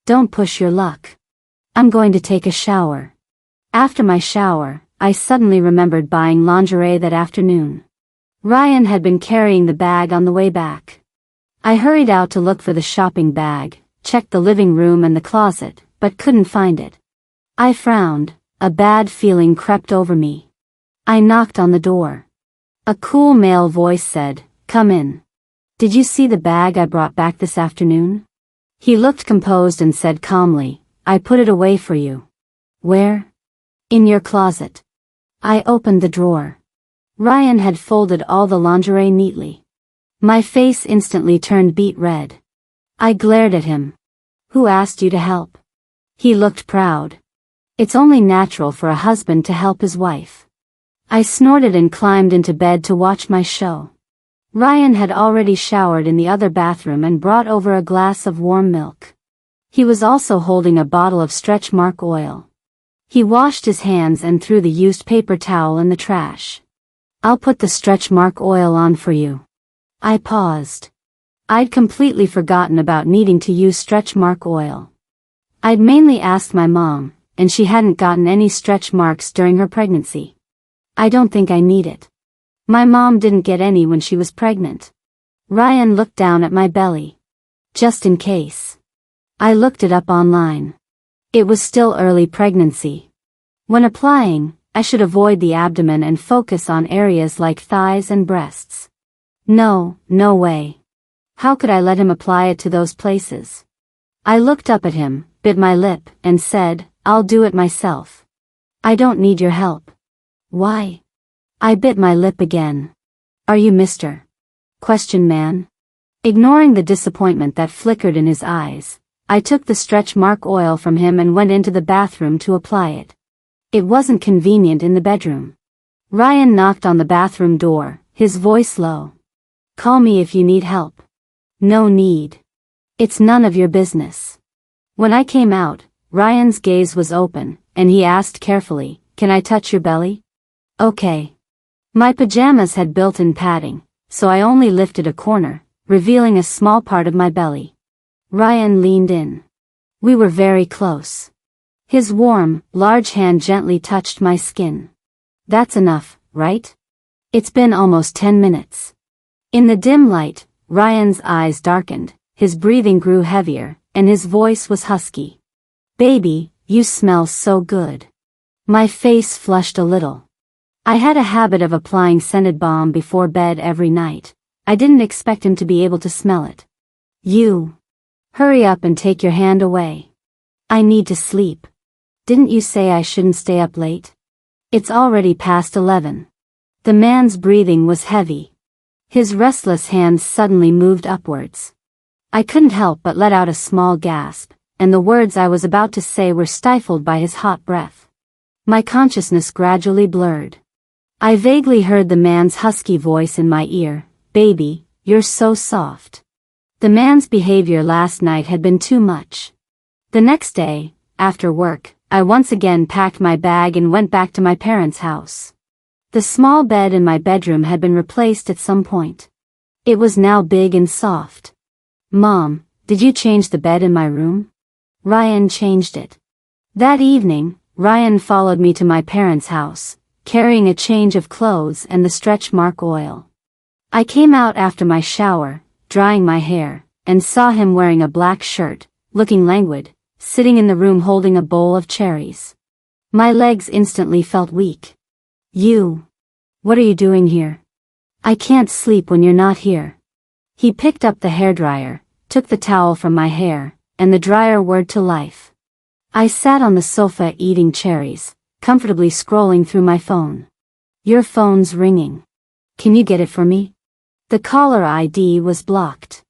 Don't push your luck. I'm going to take a shower. After my shower, I suddenly remembered buying lingerie that afternoon. Ryan had been carrying the bag on the way back. I hurried out to look for the shopping bag, checked the living room and the closet, but couldn't find it. I frowned, a bad feeling crept over me. I knocked on the door. A cool male voice said, "Come in. Did you see the bag I brought back this afternoon?" He looked composed and said calmly, "I put it away for you." "Where?" "In your closet." I opened the drawer. Ryan had folded all the lingerie neatly. My face instantly turned beet red. I glared at him. "Who asked you to help?" He looked proud. "It's only natural for a husband to help his wife." I snorted and climbed into bed to watch my show. Ryan had already showered in the other bathroom and brought over a glass of warm milk. He was also holding a bottle of stretch mark oil. He washed his hands and threw the used paper towel in the trash. "I'll put the stretch mark oil on for you." I paused. I'd completely forgotten about needing to use stretch mark oil. I'd mainly asked my mom, and she hadn't gotten any stretch marks during her pregnancy. I don't think I need it. My mom didn't get any when she was pregnant. Ryan looked down at my belly. Just in case. I looked it up online. It was still early pregnancy. When applying, I should avoid the abdomen and focus on areas like thighs and breasts. No way. How could I let him apply it to those places? I looked up at him, bit my lip, and said, "I'll do it myself." "I don't need your help." "Why?" I bit my lip again. "Are you Mr. Question Man?" Ignoring the disappointment that flickered in his eyes, I took the stretch mark oil from him and went into the bathroom to apply it. It wasn't convenient in the bedroom. Ryan knocked on the bathroom door, his voice low. "Call me if you need help." "No need. It's none of your business." When I came out, Ryan's gaze was open, and he asked carefully, "Can I touch your belly?" "Okay." My pajamas had built-in padding, so I only lifted a corner, revealing a small part of my belly. Ryan leaned in. We were very close. His warm, large hand gently touched my skin. "That's enough, right?" It's been almost 10 minutes. In the dim light, Ryan's eyes darkened, his breathing grew heavier, and his voice was husky. "Baby, you smell so good." My face flushed a little. I had a habit of applying scented balm before bed every night. I didn't expect him to be able to smell it. "You. Hurry up and take your hand away. I need to sleep. Didn't you say I shouldn't stay up late?" "It's already past 11. The man's breathing was heavy. His restless hands suddenly moved upwards. I couldn't help but let out a small gasp, and the words I was about to say were stifled by his hot breath. My consciousness gradually blurred. I vaguely heard the man's husky voice in my ear, "Baby, you're so soft." The man's behavior last night had been too much. The next day, after work, I once again packed my bag and went back to my parents' house. The small bed in my bedroom had been replaced at some point. It was now big and soft. "Mom, did you change the bed in my room?" Ryan changed it. That evening, Ryan followed me to my parents' house, carrying a change of clothes and the stretch mark oil. I came out after my shower, drying my hair, and saw him wearing a black shirt, looking languid, sitting in the room holding a bowl of cherries. My legs instantly felt weak. "You. What are you doing here?" "I can't sleep when you're not here." He picked up the hairdryer, took the towel from my hair, and the dryer whirred to life. I sat on the sofa eating cherries, comfortably scrolling through my phone. "Your phone's ringing. Can you get it for me?" The caller ID was blocked.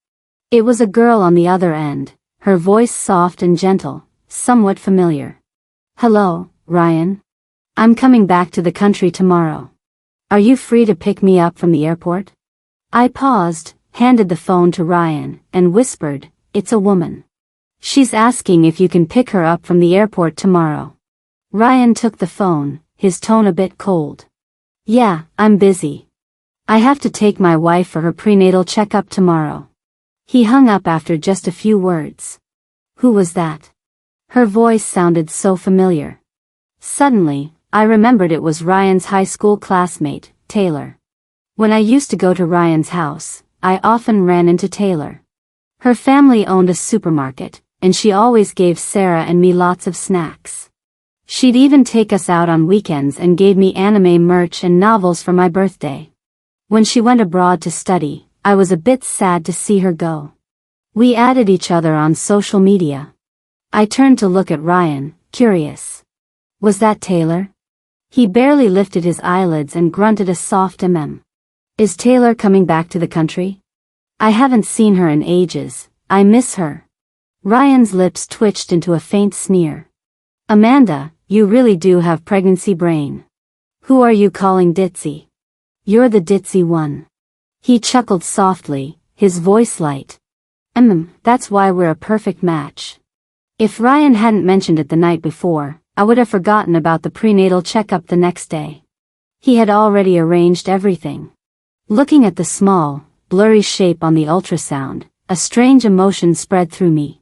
It was a girl on the other end, her voice soft and gentle, somewhat familiar. "Hello, Ryan. I'm coming back to the country tomorrow. Are you free to pick me up from the airport?" I paused, handed the phone to Ryan, and whispered, "It's a woman. She's asking if you can pick her up from the airport tomorrow." Ryan took the phone, his tone a bit cold. "Yeah, I'm busy. I have to take my wife for her prenatal checkup tomorrow." He hung up after just a few words. Who was that? Her voice sounded so familiar. Suddenly, I remembered it was Ryan's high school classmate, Taylor. When I used to go to Ryan's house, I often ran into Taylor. Her family owned a supermarket, and she always gave Sarah and me lots of snacks. She'd even take us out on weekends and gave me anime merch and novels for my birthday. When she went abroad to study, I was a bit sad to see her go. We added each other on social media. I turned to look at Ryan, curious. Was that Taylor? He barely lifted his eyelids and grunted a soft mm. Is Taylor coming back to the country? I haven't seen her in ages, I miss her. Ryan's lips twitched into a faint sneer. Amanda, you really do have pregnancy brain. Who are you calling ditzy? You're the ditzy one. He chuckled softly, his voice light. That's why we're a perfect match. If Ryan hadn't mentioned it the night before, I would have forgotten about the prenatal checkup the next day. He had already arranged everything. Looking at the small, blurry shape on the ultrasound, a strange emotion spread through me.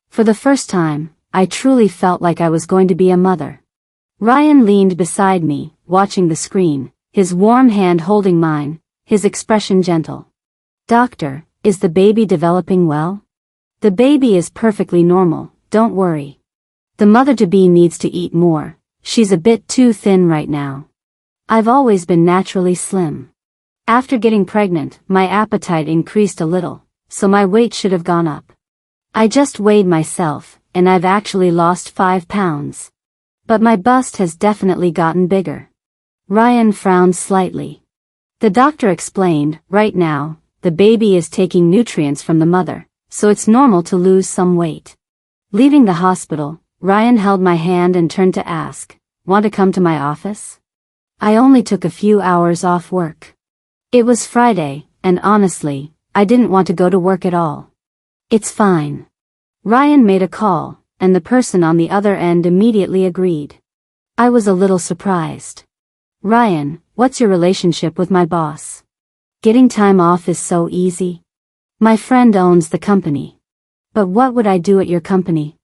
For the first time, I truly felt like I was going to be a mother. Ryan leaned beside me, watching the screen, his warm hand holding mine, his expression gentle. "Doctor, is the baby developing well?" "The baby is perfectly normal, don't worry. The mother-to-be needs to eat more, she's a bit too thin right now. I've always been naturally slim. After getting pregnant, my appetite increased a little, so my weight should have gone up. I just weighed myself, and I've actually lost 5 pounds. But my bust has definitely gotten bigger." Ryan frowned slightly. The doctor explained, "Right now, the baby is taking nutrients from the mother, so it's normal to lose some weight." Leaving the hospital, Ryan held my hand and turned to ask, "Want to come to my office?" I only took a few hours off work. It was Friday, and honestly, I didn't want to go to work at all. "It's fine." Ryan made a call, and the person on the other end immediately agreed. I was a little surprised. "Ryan, what's your relationship with my boss? Getting time off is so easy. My friend owns the company. But what would I do at your company?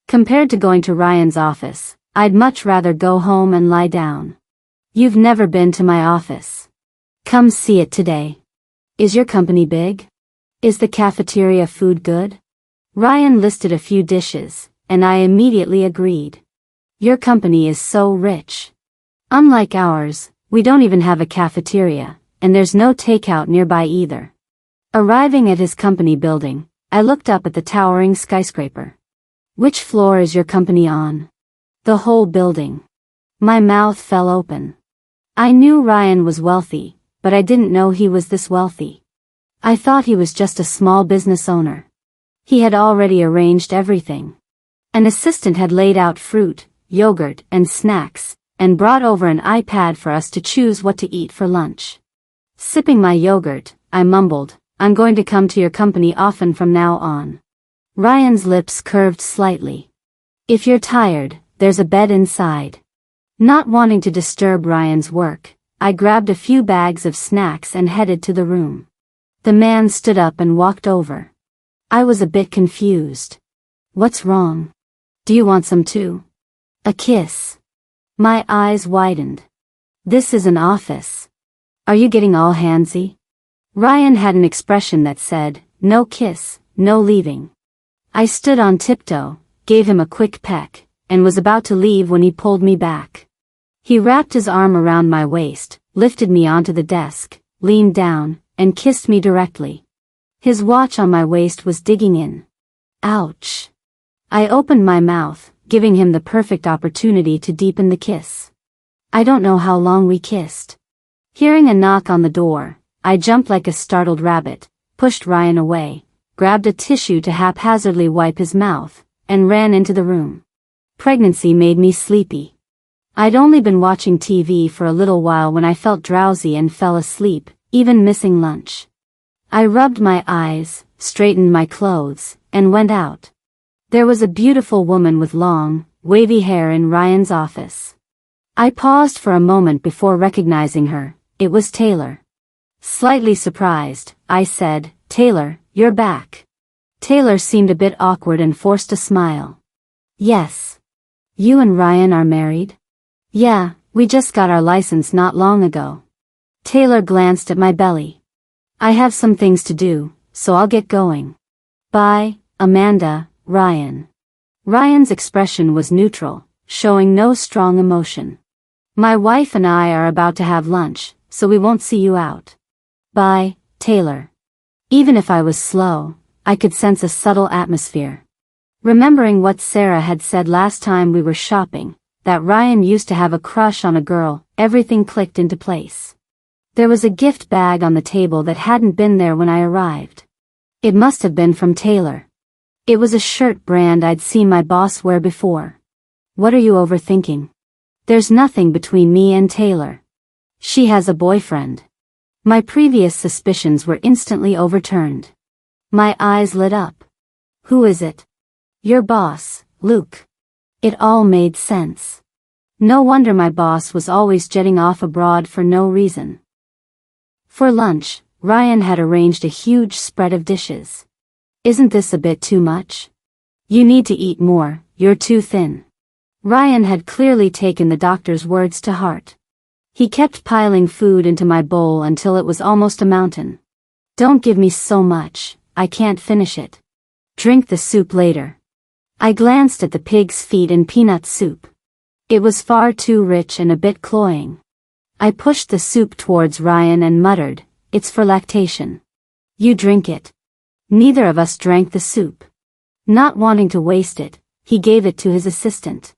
Compared to going to Ryan's office, I'd much rather go home and lie down. You've never been to my office. Come see it today. Is your company big? Is the cafeteria food good?" Ryan listed a few dishes, and I immediately agreed. "Your company is so rich. Unlike ours, we don't even have a cafeteria, and there's no takeout nearby either." Arriving at his company building, I looked up at the towering skyscraper. "Which floor is your company on?" "The whole building." My mouth fell open. I knew Ryan was wealthy, but I didn't know he was this wealthy. I thought he was just a small business owner. He had already arranged everything. An assistant had laid out fruit, yogurt, and snacks, and brought over an iPad for us to choose what to eat for lunch. Sipping my yogurt, I mumbled, "I'm going to come to your company often from now on." Ryan's lips curved slightly. "If you're tired, there's a bed inside." Not wanting to disturb Ryan's work, I grabbed a few bags of snacks and headed to the room. The man stood up and walked over. I was a bit confused. "What's wrong? Do you want some too?" "A kiss." My eyes widened. "This is an office. Are you getting all handsy?" Ryan had an expression that said, "No kiss, no leaving." I stood on tiptoe, gave him a quick peck, and was about to leave when he pulled me back. He wrapped his arm around my waist, lifted me onto the desk, leaned down, and kissed me directly. His watch on my waist was digging in. Ouch. I opened my mouth, giving him the perfect opportunity to deepen the kiss. I don't know how long we kissed. Hearing a knock on the door, I jumped like a startled rabbit, pushed Ryan away, grabbed a tissue to haphazardly wipe his mouth, and ran into the room. Pregnancy made me sleepy. I'd only been watching TV for a little while when I felt drowsy and fell asleep, even missing lunch. I rubbed my eyes, straightened my clothes, and went out. There was a beautiful woman with long, wavy hair in Ryan's office. I paused for a moment before recognizing her. It was Taylor. Slightly surprised, I said, "Taylor, you're back." Taylor seemed a bit awkward and forced a smile. "Yes. You and Ryan are married?" "Yeah, we just got our license not long ago." Taylor glanced at my belly. "I have some things to do, so I'll get going. Bye, Amanda, Ryan." Ryan's expression was neutral, showing no strong emotion. "My wife and I are about to have lunch, so we won't see you out." "Bye, Taylor." Even if I was slow, I could sense a subtle atmosphere. Remembering what Sarah had said last time we were shopping, that Ryan used to have a crush on a girl, everything clicked into place. There was a gift bag on the table that hadn't been there when I arrived. It must have been from Taylor. It was a shirt brand I'd seen my boss wear before. "What are you overthinking?" "There's nothing between me and Taylor. She has a boyfriend." My previous suspicions were instantly overturned. My eyes lit up. "Who is it?" "Your boss, Luke." It all made sense. No wonder my boss was always jetting off abroad for no reason. For lunch, Ryan had arranged a huge spread of dishes. "Isn't this a bit too much? You need to eat more, you're too thin." Ryan had clearly taken the doctor's words to heart. He kept piling food into my bowl until it was almost a mountain. "Don't give me so much, I can't finish it. Drink the soup later." I glanced at the pig's feet and peanut soup. It was far too rich and a bit cloying. I pushed the soup towards Ryan and muttered, "It's for lactation. You drink it." Neither of us drank the soup. Not wanting to waste it, he gave it to his assistant.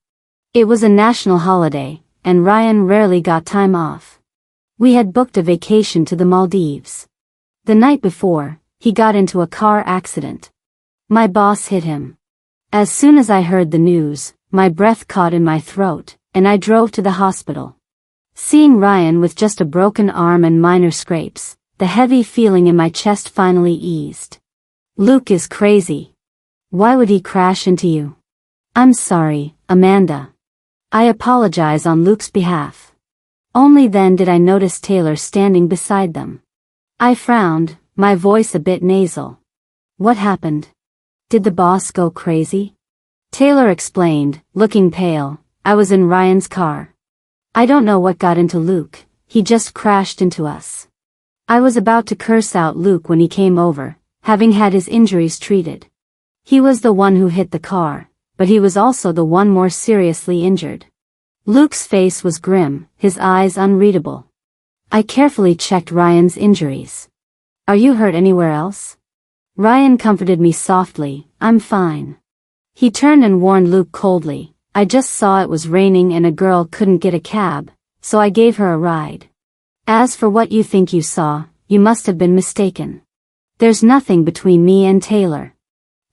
It was a national holiday, and Ryan rarely got time off. We had booked a vacation to the Maldives. The night before, he got into a car accident. My boss hit him. As soon as I heard the news, my breath caught in my throat, and I drove to the hospital. Seeing Ryan with just a broken arm and minor scrapes, the heavy feeling in my chest finally eased. "Luke is crazy. Why would he crash into you?" "I'm sorry, Amanda." I apologize on Luke's behalf. Only then did I notice Taylor standing beside them. I frowned, my voice a bit nasal. "What happened? Did the boss go crazy?" Taylor explained, looking pale. "I was in Ryan's car. I don't know what got into Luke, he just crashed into us." I was about to curse out Luke when he came over, having had his injuries treated. He was the one who hit the car, but he was also the one more seriously injured. Luke's face was grim, his eyes unreadable. I carefully checked Ryan's injuries. "Are you hurt anywhere else?" Ryan comforted me softly, "I'm fine." He turned and warned Luke coldly, "I just saw it was raining and a girl couldn't get a cab, so I gave her a ride. As for what you think you saw, you must have been mistaken. There's nothing between me and Taylor.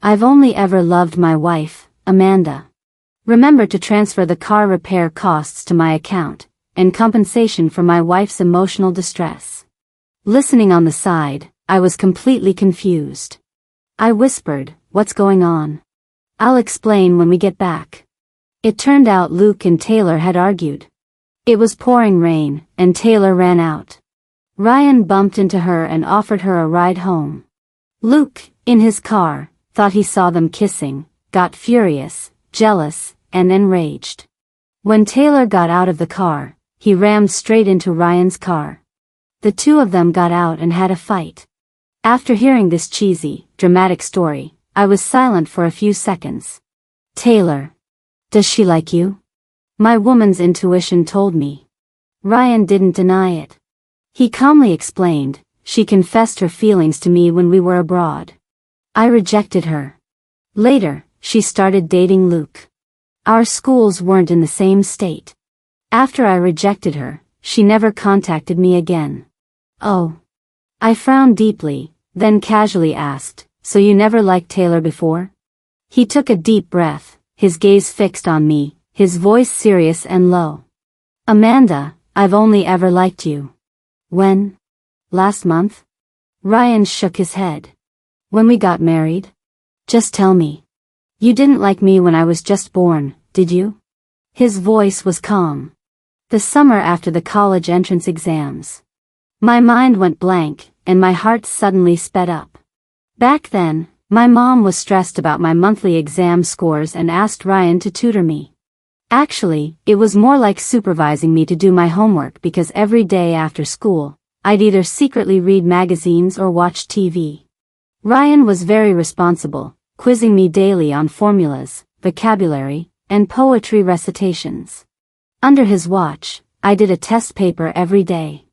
I've only ever loved my wife, Amanda. Remember to transfer the car repair costs to my account, and compensation for my wife's emotional distress." Listening on the side, I was completely confused. I whispered, "What's going on?" "I'll explain when we get back." It turned out Luke and Taylor had argued. It was pouring rain, and Taylor ran out. Ryan bumped into her and offered her a ride home. Luke, in his car, thought he saw them kissing, got furious, jealous, and enraged. When Taylor got out of the car, he rammed straight into Ryan's car. The two of them got out and had a fight. After hearing this cheesy, dramatic story, I was silent for a few seconds. "Taylor. Does she like you?" My woman's intuition told me. Ryan didn't deny it. He calmly explained, "She confessed her feelings to me when we were abroad. I rejected her. Later, she started dating Luke. Our schools weren't in the same state. After I rejected her, she never contacted me again." "Oh." I frowned deeply, then casually asked, so you never liked Taylor before? He took a deep breath, his gaze fixed on me, his voice serious and low. Amanda, I've only ever liked you. When? Last month? Ryan shook his head. When we got married? Just tell me. You didn't like me when I was just born, did you? His voice was calm. The summer after the college entrance exams. My mind went blank, and my heart suddenly sped up. Back then, my mom was stressed about my monthly exam scores and asked Ryan to tutor me. Actually, it was more like supervising me to do my homework because every day after school, I'd either secretly read magazines or watch TV. Ryan was very responsible, quizzing me daily on formulas, vocabulary, and poetry recitations. Under his watch, I did a test paper every day.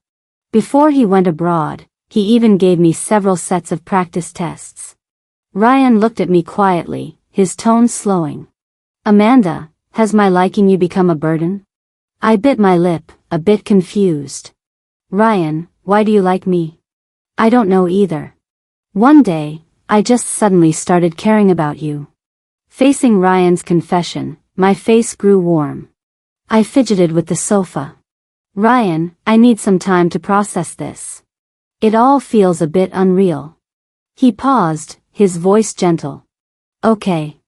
Before he went abroad, he even gave me several sets of practice tests. Ryan looked at me quietly, his tone slowing. Amanda, has my liking you become a burden? I bit my lip, a bit confused. Ryan, why do you like me? I don't know either. One day, I just suddenly started caring about you. Facing Ryan's confession, my face grew warm. I fidgeted with the sofa. Ryan, I need some time to process this. It all feels a bit unreal. He paused, his voice gentle. Okay.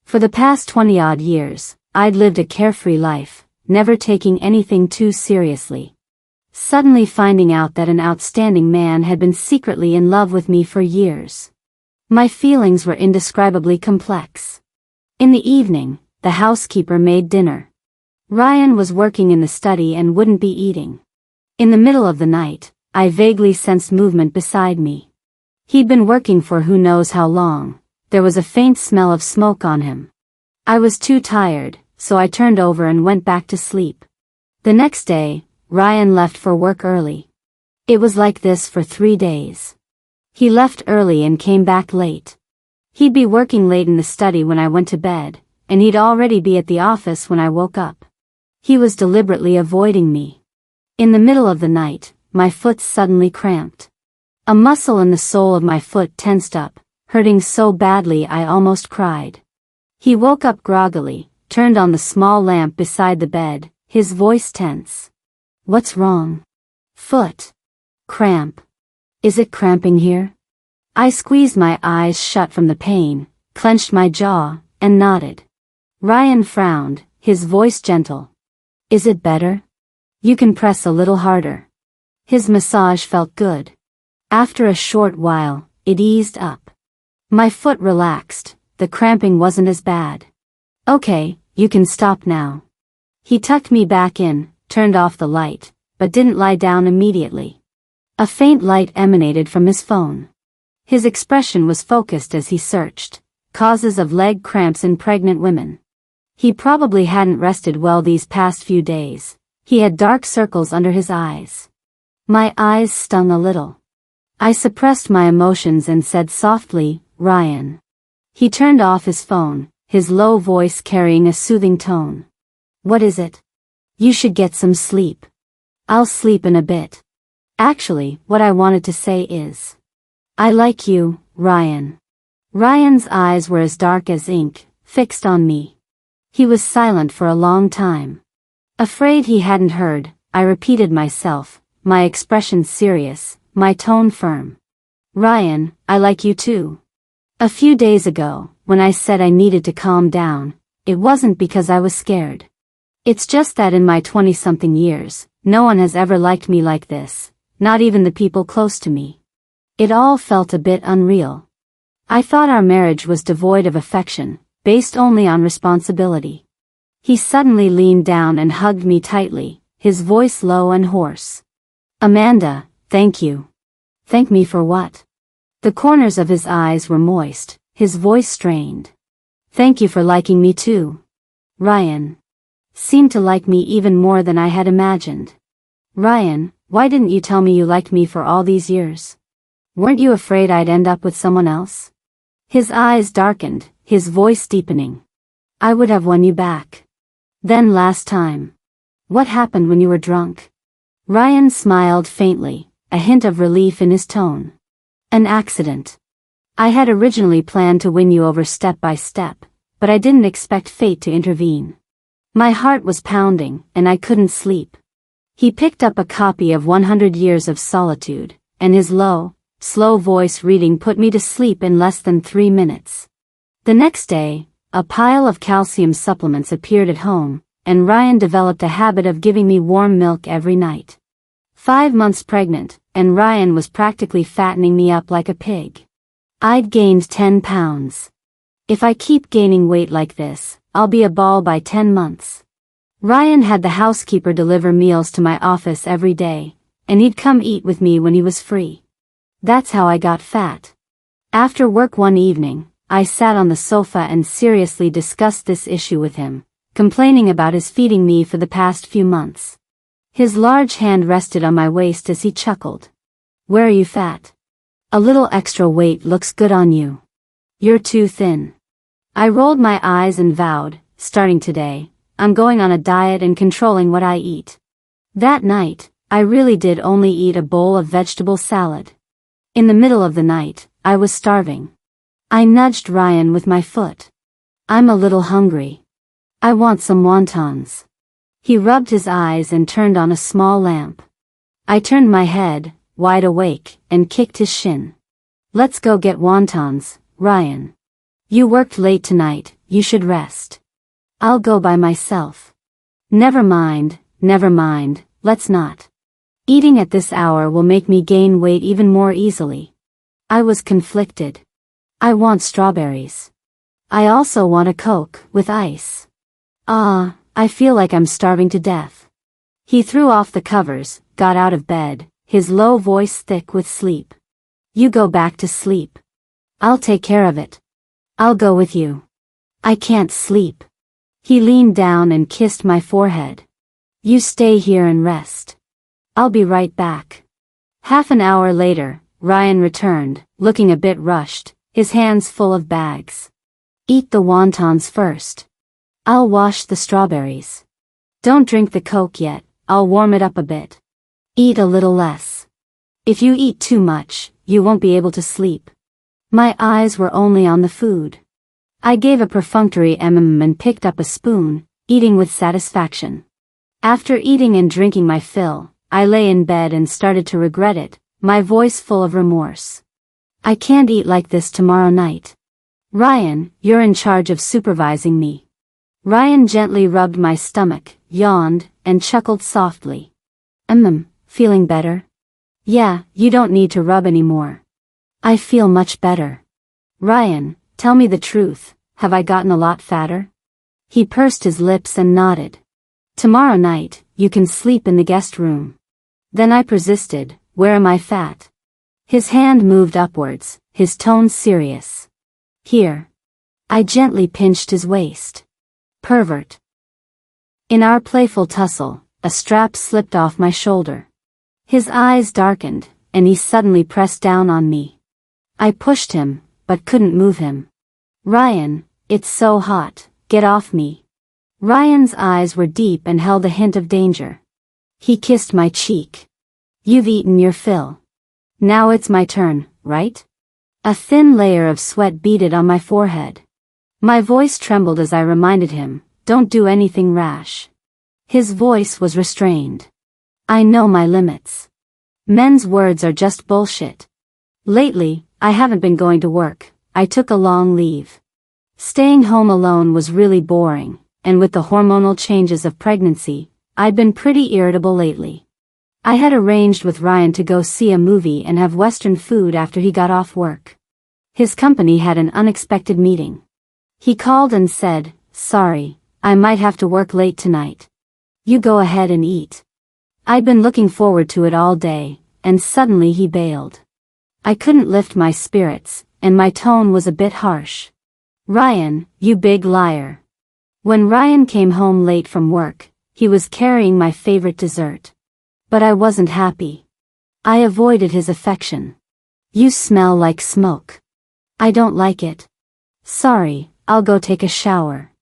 For the past 20-odd years, I'd lived a carefree life, never taking anything too seriously. Suddenly finding out that an outstanding man had been secretly in love with me for years. My feelings were indescribably complex. In the evening, the housekeeper made dinner. Ryan was working in the study and wouldn't be eating. In the middle of the night, I vaguely sensed movement beside me. He'd been working for who knows how long. There was a faint smell of smoke on him. I was too tired, so I turned over and went back to sleep. The next day, Ryan left for work early. It was like this for 3 days. He left early and came back late. He'd be working late in the study when I went to bed, and he'd already be at the office when I woke up. He was deliberately avoiding me. In the middle of the night, my foot suddenly cramped. A muscle in the sole of my foot tensed up, hurting so badly I almost cried. He woke up groggily, turned on the small lamp beside the bed, his voice tense. What's wrong? Foot. Cramp. Is it cramping here? I squeezed my eyes shut from the pain, clenched my jaw, and nodded. Ryan frowned, his voice gentle. Is it better? You can press a little harder. His massage felt good. After a short while, it eased up. My foot relaxed, the cramping wasn't as bad. Okay, you can stop now. He tucked me back in, turned off the light, but didn't lie down immediately. A faint light emanated from his phone. His expression was focused as he searched causes of leg cramps in pregnant women. He probably hadn't rested well these past few days. He had dark circles under his eyes. My eyes stung a little. I suppressed my emotions and said softly, Ryan. He turned off his phone, his low voice carrying a soothing tone. What is it? You should get some sleep. I'll sleep in a bit. Actually, what I wanted to say is, I like you, Ryan. Ryan's eyes were as dark as ink, fixed on me. He was silent for a long time. Afraid he hadn't heard, I repeated myself, my expression serious, my tone firm. Ryan, I like you too. A few days ago, when I said I needed to calm down, it wasn't because I was scared. It's just that in my 20-something years, no one has ever liked me like this, not even the people close to me. It all felt a bit unreal. I thought our marriage was devoid of affection, based only on responsibility. He suddenly leaned down and hugged me tightly, his voice low and hoarse. Amanda, thank you. Thank me for what? The corners of his eyes were moist, his voice strained. Thank you for liking me too. Ryan seemed to like me even more than I had imagined. Ryan, why didn't you tell me you liked me for all these years? Weren't you afraid I'd end up with someone else? His eyes darkened, his voice deepening. I would have won you back. Then last time. What happened when you were drunk? Ryan smiled faintly, a hint of relief in his tone. An accident. I had originally planned to win you over step by step, but I didn't expect fate to intervene. My heart was pounding, and I couldn't sleep. He picked up a copy of 100 Years of Solitude, and his low, slow voice reading put me to sleep in less than 3 minutes. The next day, a pile of calcium supplements appeared at home, and Ryan developed a habit of giving me warm milk every night. 5 months pregnant, and Ryan was practically fattening me up like a pig. I'd gained 10 pounds. If I keep gaining weight like this, I'll be a ball by 10 months. Ryan had the housekeeper deliver meals to my office every day, and he'd come eat with me when he was free. That's how I got fat. After work one evening, I sat on the sofa and seriously discussed this issue with him, complaining about his feeding me for the past few months. His large hand rested on my waist as he chuckled. "Where are you fat? A little extra weight looks good on you. You're too thin." I rolled my eyes and vowed, starting today, I'm going on a diet and controlling what I eat. That night, I really did only eat a bowl of vegetable salad. In the middle of the night, I was starving. I nudged Ryan with my foot. "I'm a little hungry. I want some wontons." He rubbed his eyes and turned on a small lamp. I turned my head, wide awake, and kicked his shin. "Let's go get wontons, Ryan. You worked late tonight, you should rest." "I'll go by myself." Never mind, let's not. Eating at this hour will make me gain weight even more easily." I was conflicted. I want strawberries. I also want a Coke with ice. I feel like I'm starving to death. He threw off the covers, got out of bed, his low voice thick with sleep. "You go back to sleep. I'll take care of it. I'll go with you." "I can't sleep." He leaned down and kissed my forehead. "You stay here and rest. I'll be right back." Half an hour later, Ryan returned, looking a bit rushed, his hands full of bags. "Eat the wontons first. I'll wash the strawberries. Don't drink the Coke yet, I'll warm it up a bit. Eat a little less. If you eat too much, you won't be able to sleep." My eyes were only on the food. I gave a perfunctory and picked up a spoon, eating with satisfaction. After eating and drinking my fill, I lay in bed and started to regret it, my voice full of remorse. "I can't eat like this tomorrow night. Ryan, you're in charge of supervising me." Ryan gently rubbed my stomach, yawned, and chuckled softly. Feeling better?" "Yeah, you don't need to rub anymore. I feel much better." "Ryan, tell me the truth, have I gotten a lot fatter?" He pursed his lips and nodded. "Tomorrow night, you can sleep in the guest room." Then I persisted, "Where am I fat?" His hand moved upwards, his tone serious. "Here." I gently pinched his waist. "Pervert." In our playful tussle, a strap slipped off my shoulder. His eyes darkened, and he suddenly pressed down on me. I pushed him, but couldn't move him. "Ryan, it's so hot, get off me." Ryan's eyes were deep and held a hint of danger. He kissed my cheek. "You've eaten your fill. Now it's my turn, right?" A thin layer of sweat beaded on my forehead. My voice trembled as I reminded him, "Don't do anything rash." His voice was restrained. "I know my limits. Men's words are just bullshit. Lately, I haven't been going to work, I took a long leave. Staying home alone was really boring, and with the hormonal changes of pregnancy, I'd been pretty irritable lately. I had arranged with Ryan to go see a movie and have Western food after he got off work. His company had an unexpected meeting. He called and said, "Sorry, I might have to work late tonight. You go ahead and eat." I'd been looking forward to it all day, and suddenly he bailed. I couldn't lift my spirits, and my tone was a bit harsh. "Ryan, you big liar." When Ryan came home late from work, he was carrying my favorite dessert. But I wasn't happy. I avoided his affection. "You smell like smoke." "I don't like it." "Sorry, I'll go take a shower."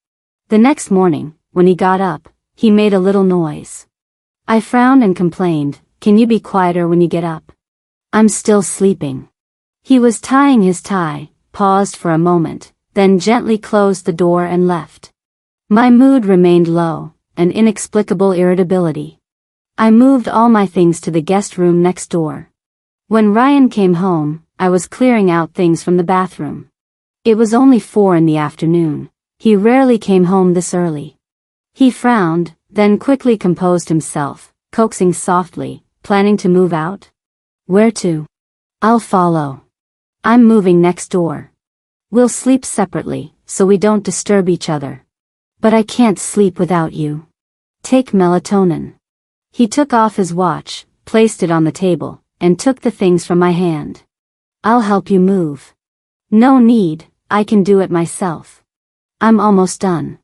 The next morning, when he got up, he made a little noise. I frowned and complained, "Can you be quieter when you get up? I'm still sleeping." He was tying his tie, paused for a moment, then gently closed the door and left. My mood remained low, an inexplicable irritability. I moved all my things to the guest room next door. When Ryan came home, I was clearing out things from the bathroom. It was only 4 in the afternoon. He rarely came home this early. He frowned, then quickly composed himself, coaxing softly, planning to move out? Where to? I'll follow. I'm moving next door. We'll sleep separately, so we don't disturb each other. But I can't sleep without you. Take melatonin. He took off his watch, placed it on the table, and took the things from my hand. I'll help you move. No need, I can do it myself. I'm almost done.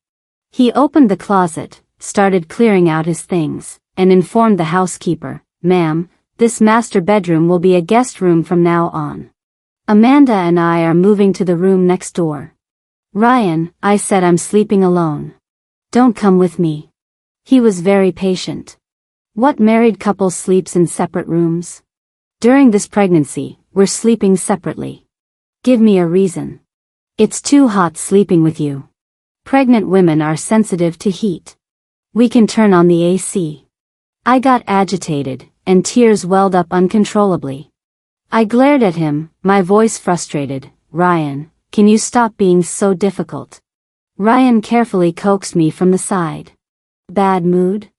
He opened the closet, started clearing out his things, and informed the housekeeper, "Ma'am, this master bedroom will be a guest room from now on. Amanda and I are moving to the room next door." "Ryan," I said, "I'm sleeping alone. Don't come with me." He was very patient. What married couple sleeps in separate rooms? During this pregnancy, we're sleeping separately. Give me a reason. It's too hot sleeping with you. Pregnant women are sensitive to heat. We can turn on the AC. I got agitated, and tears welled up uncontrollably. I glared at him, my voice frustrated. "Ryan, can you stop being so difficult?" Ryan carefully coaxed me from the side. "Bad mood?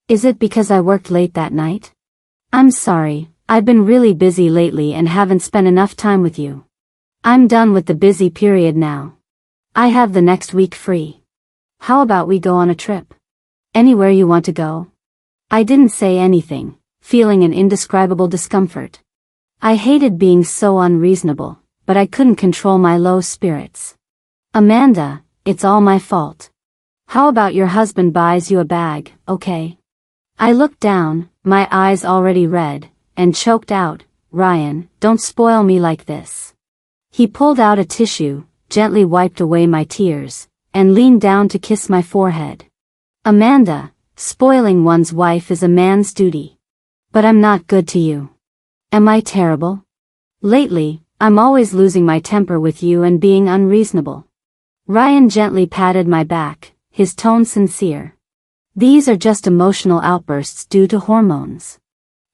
Is it because I worked late that night?" "I'm sorry, I've been really busy lately and haven't spent enough time with you. I'm done with the busy period now. I have the next week free. How about we go on a trip? Anywhere you want to go?" I didn't say anything, feeling an indescribable discomfort. I hated being so unreasonable, but I couldn't control my low spirits. "Amanda, it's all my fault. How about your husband buys you a bag, okay?" I looked down, my eyes already red, and choked out, "Ryan, don't spoil me like this." He pulled out a tissue, gently wiped away my tears, and leaned down to kiss my forehead. "Amanda, spoiling one's wife is a man's duty. But I'm not good to you. Am I terrible? Lately, I'm always losing my temper with you and being unreasonable." Ryan gently patted my back, his tone sincere. "These are just emotional outbursts due to hormones.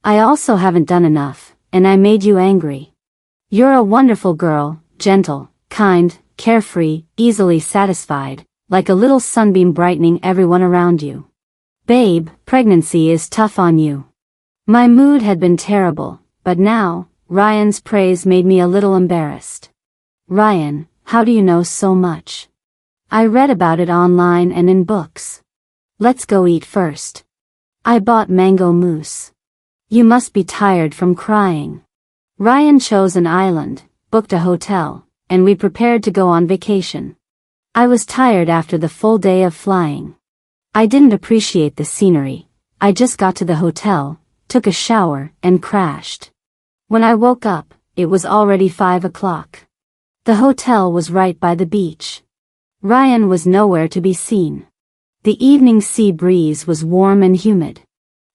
I also haven't done enough, and I made you angry. You're a wonderful girl, gentle, kind, carefree, easily satisfied, like a little sunbeam brightening everyone around you. Babe, pregnancy is tough on you." My mood had been terrible, but now, Ryan's praise made me a little embarrassed. "Ryan, how do you know so much?" "I read about it online and in books." "Let's go eat first. I bought mango mousse. You must be tired from crying." Ryan chose an island, booked a hotel, and we prepared to go on vacation. I was tired after the full day of flying. I didn't appreciate the scenery. I just got to the hotel, took a shower, and crashed. When I woke up, it was already 5 o'clock. The hotel was right by the beach. Ryan was nowhere to be seen. The evening sea breeze was warm and humid.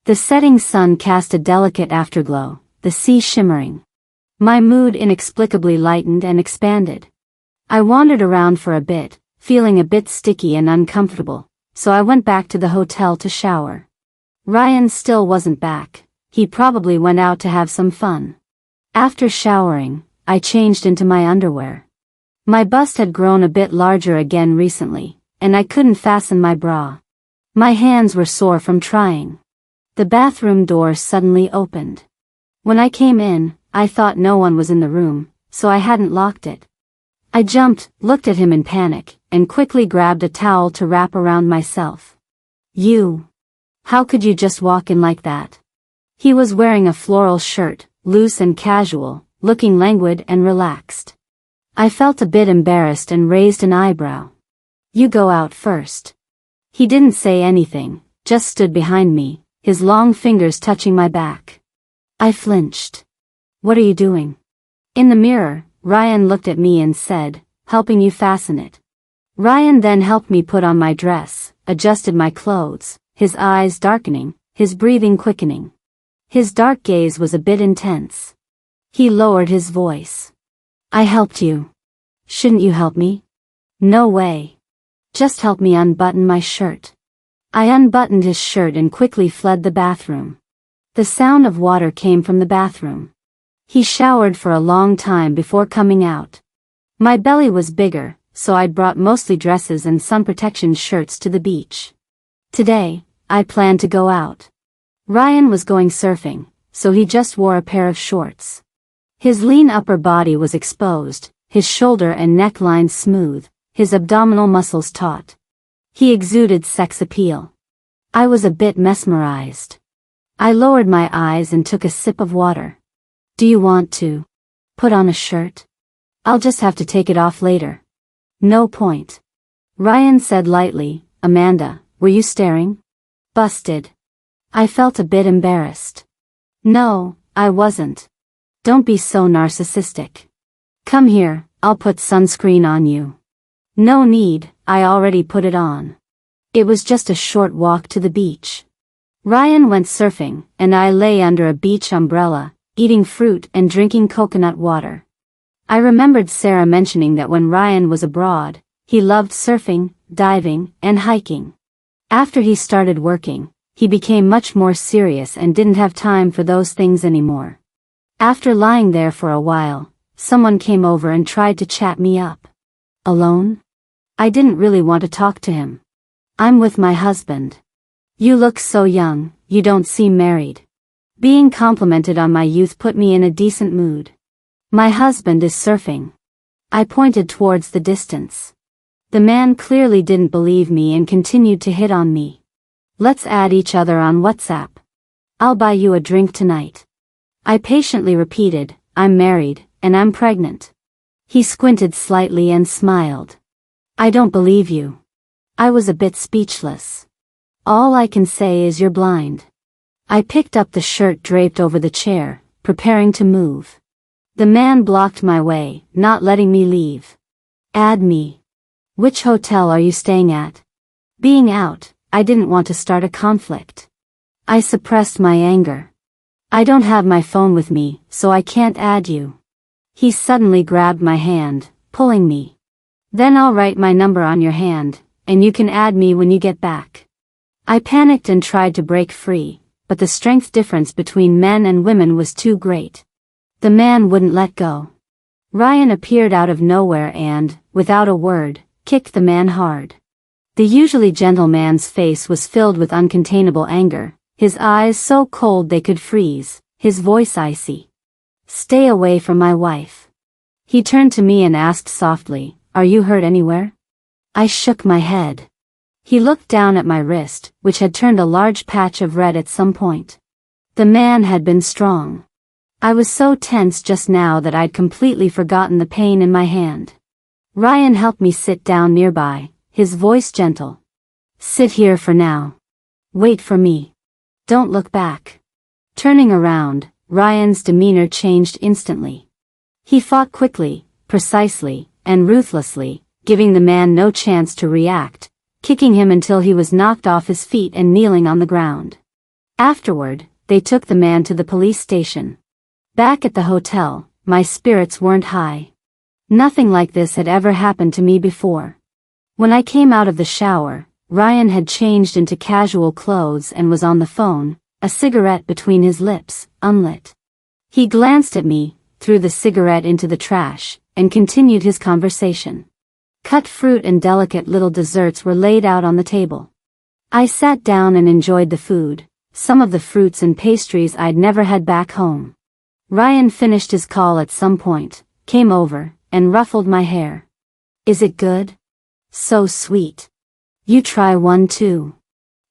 The setting sun cast a delicate afterglow, the sea shimmering. My mood inexplicably lightened and expanded. I wandered around for a bit, feeling a bit sticky and uncomfortable, so I went back to the hotel to shower. Ryan still wasn't back. He probably went out to have some fun. After showering, I changed into my underwear. My bust had grown a bit larger again recently, and I couldn't fasten my bra. My hands were sore from trying. The bathroom door suddenly opened. When I came in, I thought no one was in the room, so I hadn't locked it. I jumped, looked at him in panic, and quickly grabbed a towel to wrap around myself. "You. How could you just walk in like that?" He was wearing a floral shirt, loose and casual, looking languid and relaxed. I felt a bit embarrassed and raised an eyebrow. "You go out first." He didn't say anything, just stood behind me, his long fingers touching my back. I flinched. "What are you doing?" In the mirror, Ryan looked at me and said, "Helping you fasten it." Ryan then helped me put on my dress, adjusted my clothes, his eyes darkening, his breathing quickening. His dark gaze was a bit intense. He lowered his voice. I helped you. Shouldn't you help me? No way. Just help me unbutton my shirt. I unbuttoned his shirt and quickly fled the bathroom. The sound of water came from the bathroom. He showered for a long time before coming out. My belly was bigger, so I'd brought mostly dresses and sun protection shirts to the beach. Today, I planned to go out. Ryan was going surfing, so he just wore a pair of shorts. His lean upper body was exposed, his shoulder and neckline smooth, his abdominal muscles taut. He exuded sex appeal. I was a bit mesmerized. I lowered my eyes and took a sip of water. Do you want to put on a shirt? I'll just have to take it off later. No point. Ryan said lightly, Amanda, were you staring? Busted. I felt a bit embarrassed. No, I wasn't. Don't be so narcissistic. Come here, I'll put sunscreen on you. No need, I already put it on. It was just a short walk to the beach. Ryan went surfing, and I lay under a beach umbrella, eating fruit and drinking coconut water. I remembered Sarah mentioning that when Ryan was abroad, he loved surfing, diving, and hiking. After he started working, he became much more serious and didn't have time for those things anymore. After lying there for a while, someone came over and tried to chat me up. Alone? I didn't really want to talk to him. I'm with my husband. You look so young, you don't seem married. Being complimented on my youth put me in a decent mood. My husband is surfing. I pointed towards the distance. The man clearly didn't believe me and continued to hit on me. Let's add each other on WhatsApp. I'll buy you a drink tonight. I patiently repeated, I'm married, and I'm pregnant. He squinted slightly and smiled. I don't believe you. I was a bit speechless. All I can say is you're blind. I picked up the shirt draped over the chair, preparing to move. The man blocked my way, not letting me leave. Add me. Which hotel are you staying at? Being out, I didn't want to start a conflict. I suppressed my anger. I don't have my phone with me, so I can't add you. He suddenly grabbed my hand, pulling me. Then I'll write my number on your hand, and you can add me when you get back. I panicked and tried to break free, but the strength difference between men and women was too great. The man wouldn't let go. Ryan appeared out of nowhere and, without a word, kicked the man hard. The usually gentle man's face was filled with uncontainable anger, his eyes so cold they could freeze, his voice icy. Stay away from my wife. He turned to me and asked softly, Are you hurt anywhere? I shook my head. He looked down at my wrist, which had turned a large patch of red at some point. The man had been strong. I was so tense just now that I'd completely forgotten the pain in my hand. Ryan helped me sit down nearby, his voice gentle. Sit here for now. Wait for me. Don't look back. Turning around, Ryan's demeanor changed instantly. He fought quickly, precisely, and ruthlessly, giving the man no chance to react, kicking him until he was knocked off his feet and kneeling on the ground. Afterward, they took the man to the police station. Back at the hotel, my spirits weren't high. Nothing like this had ever happened to me before. When I came out of the shower, Ryan had changed into casual clothes and was on the phone, a cigarette between his lips, unlit. He glanced at me, threw the cigarette into the trash, and continued his conversation. Cut fruit and delicate little desserts were laid out on the table. I sat down and enjoyed the food, some of the fruits and pastries I'd never had back home. Ryan finished his call at some point, came over, and ruffled my hair. Is it good? So sweet. You try one too.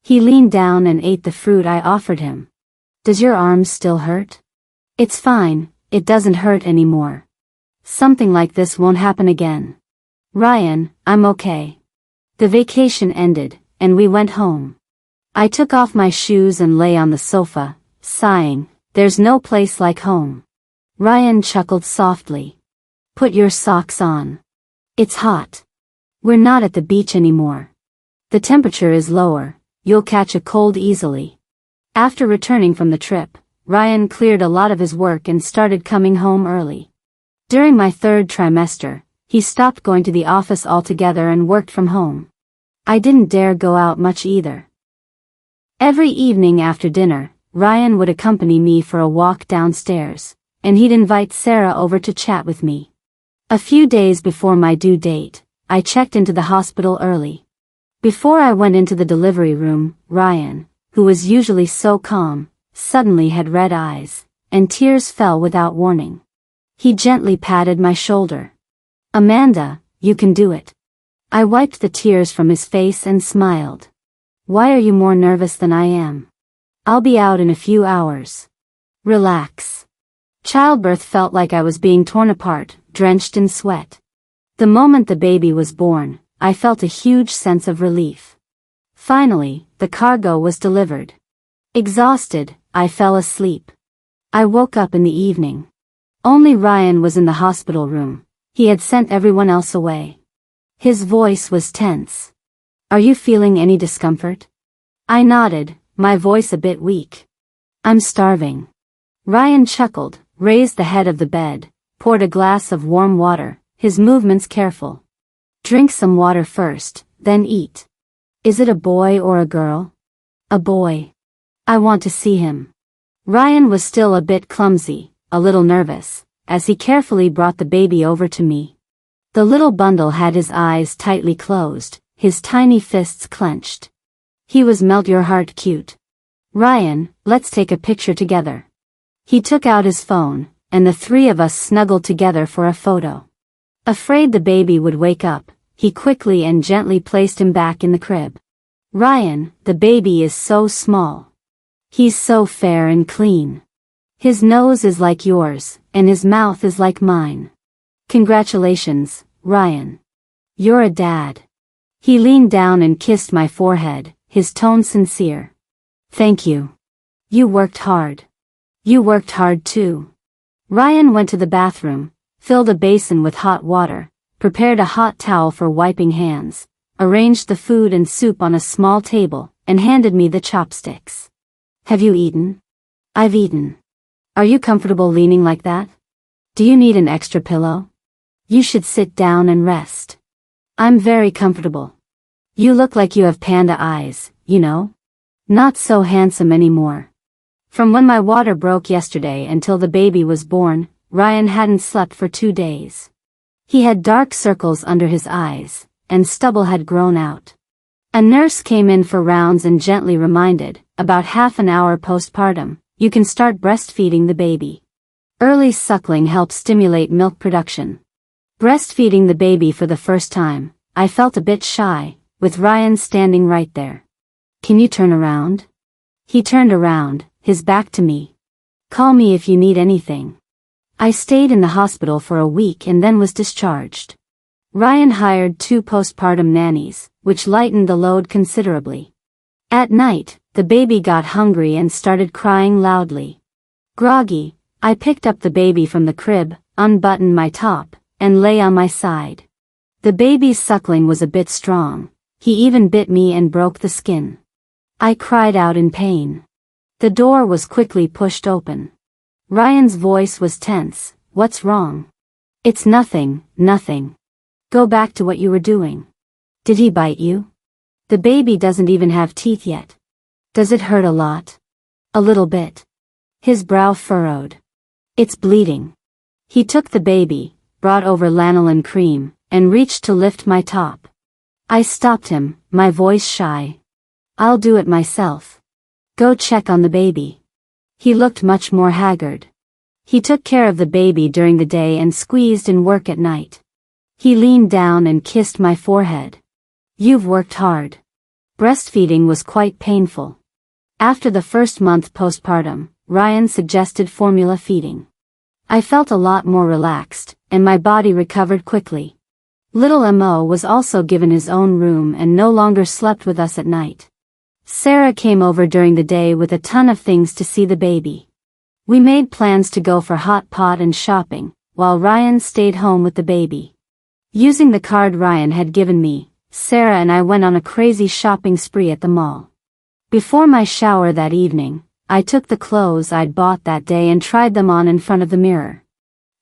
He leaned down and ate the fruit I offered him. Does your arm still hurt? It's fine, it doesn't hurt anymore. Something like this won't happen again. Ryan, I'm okay. The vacation ended, and we went home. I took off my shoes and lay on the sofa, sighing, there's no place like home. Ryan chuckled softly. Put your socks on. It's hot. We're not at the beach anymore. The temperature is lower, you'll catch a cold easily. After returning from the trip, Ryan cleared a lot of his work and started coming home early. During my third trimester, he stopped going to the office altogether and worked from home. I didn't dare go out much either. Every evening after dinner, Ryan would accompany me for a walk downstairs, and he'd invite Sarah over to chat with me. A few days before my due date, I checked into the hospital early. Before I went into the delivery room, Ryan, who was usually so calm, suddenly had red eyes, and tears fell without warning. He gently patted my shoulder. "Amanda, you can do it." I wiped the tears from his face and smiled. "Why are you more nervous than I am? I'll be out in a few hours. Relax." Childbirth felt like I was being torn apart, drenched in sweat. The moment the baby was born, I felt a huge sense of relief. Finally, the cargo was delivered. Exhausted, I fell asleep. I woke up in the evening. Only Ryan was in the hospital room. He had sent everyone else away. His voice was tense. "Are you feeling any discomfort?" I nodded, my voice a bit weak. "I'm starving." Ryan chuckled, raised the head of the bed, poured a glass of warm water, his movements careful. "Drink some water first, then eat." "Is it a boy or a girl?" "A boy." "I want to see him." Ryan was still a bit clumsy, a little nervous, as he carefully brought the baby over to me. The little bundle had his eyes tightly closed, his tiny fists clenched. He was melt-your-heart cute. "Ryan, let's take a picture together." He took out his phone, and the three of us snuggled together for a photo. Afraid the baby would wake up, he quickly and gently placed him back in the crib. "Ryan, the baby is so small. He's so fair and clean. His nose is like yours, and his mouth is like mine. Congratulations, Ryan. You're a dad." He leaned down and kissed my forehead, his tone sincere. "Thank you. You worked hard. You worked hard too." Ryan went to the bathroom, filled a basin with hot water, prepared a hot towel for wiping hands, arranged the food and soup on a small table, and handed me the chopsticks. "Have you eaten?" "I've eaten." "Are you comfortable leaning like that? Do you need an extra pillow?" "You should sit down and rest." "I'm very comfortable." "You look like you have panda eyes, you know? Not so handsome anymore." From when my water broke yesterday until the baby was born, Ryan hadn't slept for 2 days. He had dark circles under his eyes, and stubble had grown out. A nurse came in for rounds and gently reminded, about half an hour postpartum, "You can start breastfeeding the baby." Early suckling helps stimulate milk production. Breastfeeding the baby for the first time, I felt a bit shy, with Ryan standing right there. "Can you turn around?" He turned around, his back to me. "Call me if you need anything." I stayed in the hospital for a week and then was discharged. Ryan hired 2 postpartum nannies, which lightened the load considerably. At night, the baby got hungry and started crying loudly. Groggy, I picked up the baby from the crib, unbuttoned my top, and lay on my side. The baby's suckling was a bit strong. He even bit me and broke the skin. I cried out in pain. The door was quickly pushed open. Ryan's voice was tense. "What's wrong?" "It's nothing, nothing. Go back to what you were doing." "Did he bite you?" "The baby doesn't even have teeth yet." "Does it hurt a lot?" "A little bit." His brow furrowed. "It's bleeding." He took the baby, brought over lanolin cream, and reached to lift my top. I stopped him, my voice shy. "I'll do it myself. Go check on the baby." He looked much more haggard. He took care of the baby during the day and squeezed in work at night. He leaned down and kissed my forehead. "You've worked hard." Breastfeeding was quite painful. After the first month postpartum, Ryan suggested formula feeding. I felt a lot more relaxed, and my body recovered quickly. Little Mo was also given his own room and no longer slept with us at night. Sarah came over during the day with a ton of things to see the baby. We made plans to go for hot pot and shopping, while Ryan stayed home with the baby. Using the card Ryan had given me, Sarah and I went on a crazy shopping spree at the mall. Before my shower that evening, I took the clothes I'd bought that day and tried them on in front of the mirror.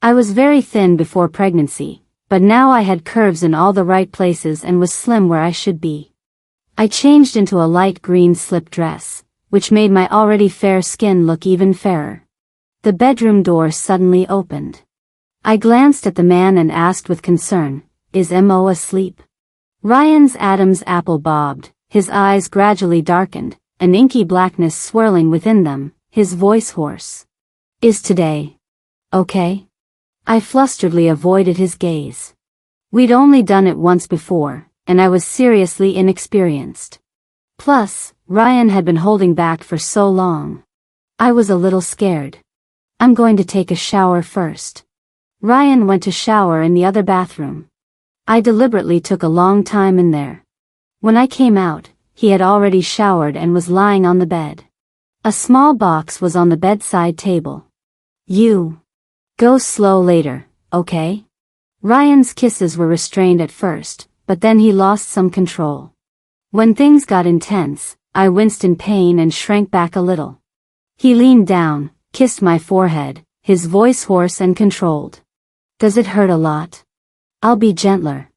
I was very thin before pregnancy, but now I had curves in all the right places and was slim where I should be. I changed into a light green slip dress, which made my already fair skin look even fairer. The bedroom door suddenly opened. I glanced at the man and asked with concern, "Is Mo asleep?" Ryan's Adam's apple bobbed, his eyes gradually darkened, an inky blackness swirling within them, his voice hoarse. "Is today okay?" I flusteredly avoided his gaze. We'd only done it once before, and I was seriously inexperienced. Plus, Ryan had been holding back for so long. I was a little scared. "I'm going to take a shower first." Ryan went to shower in the other bathroom. I deliberately took a long time in there. When I came out, he had already showered and was lying on the bed. A small box was on the bedside table. "You go slow later, okay?" Ryan's kisses were restrained at first, but then he lost some control. When things got intense, I winced in pain and shrank back a little. He leaned down, kissed my forehead, his voice hoarse and controlled. "Does it hurt a lot?" "I'll be gentler."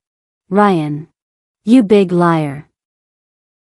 "Ryan. You big liar."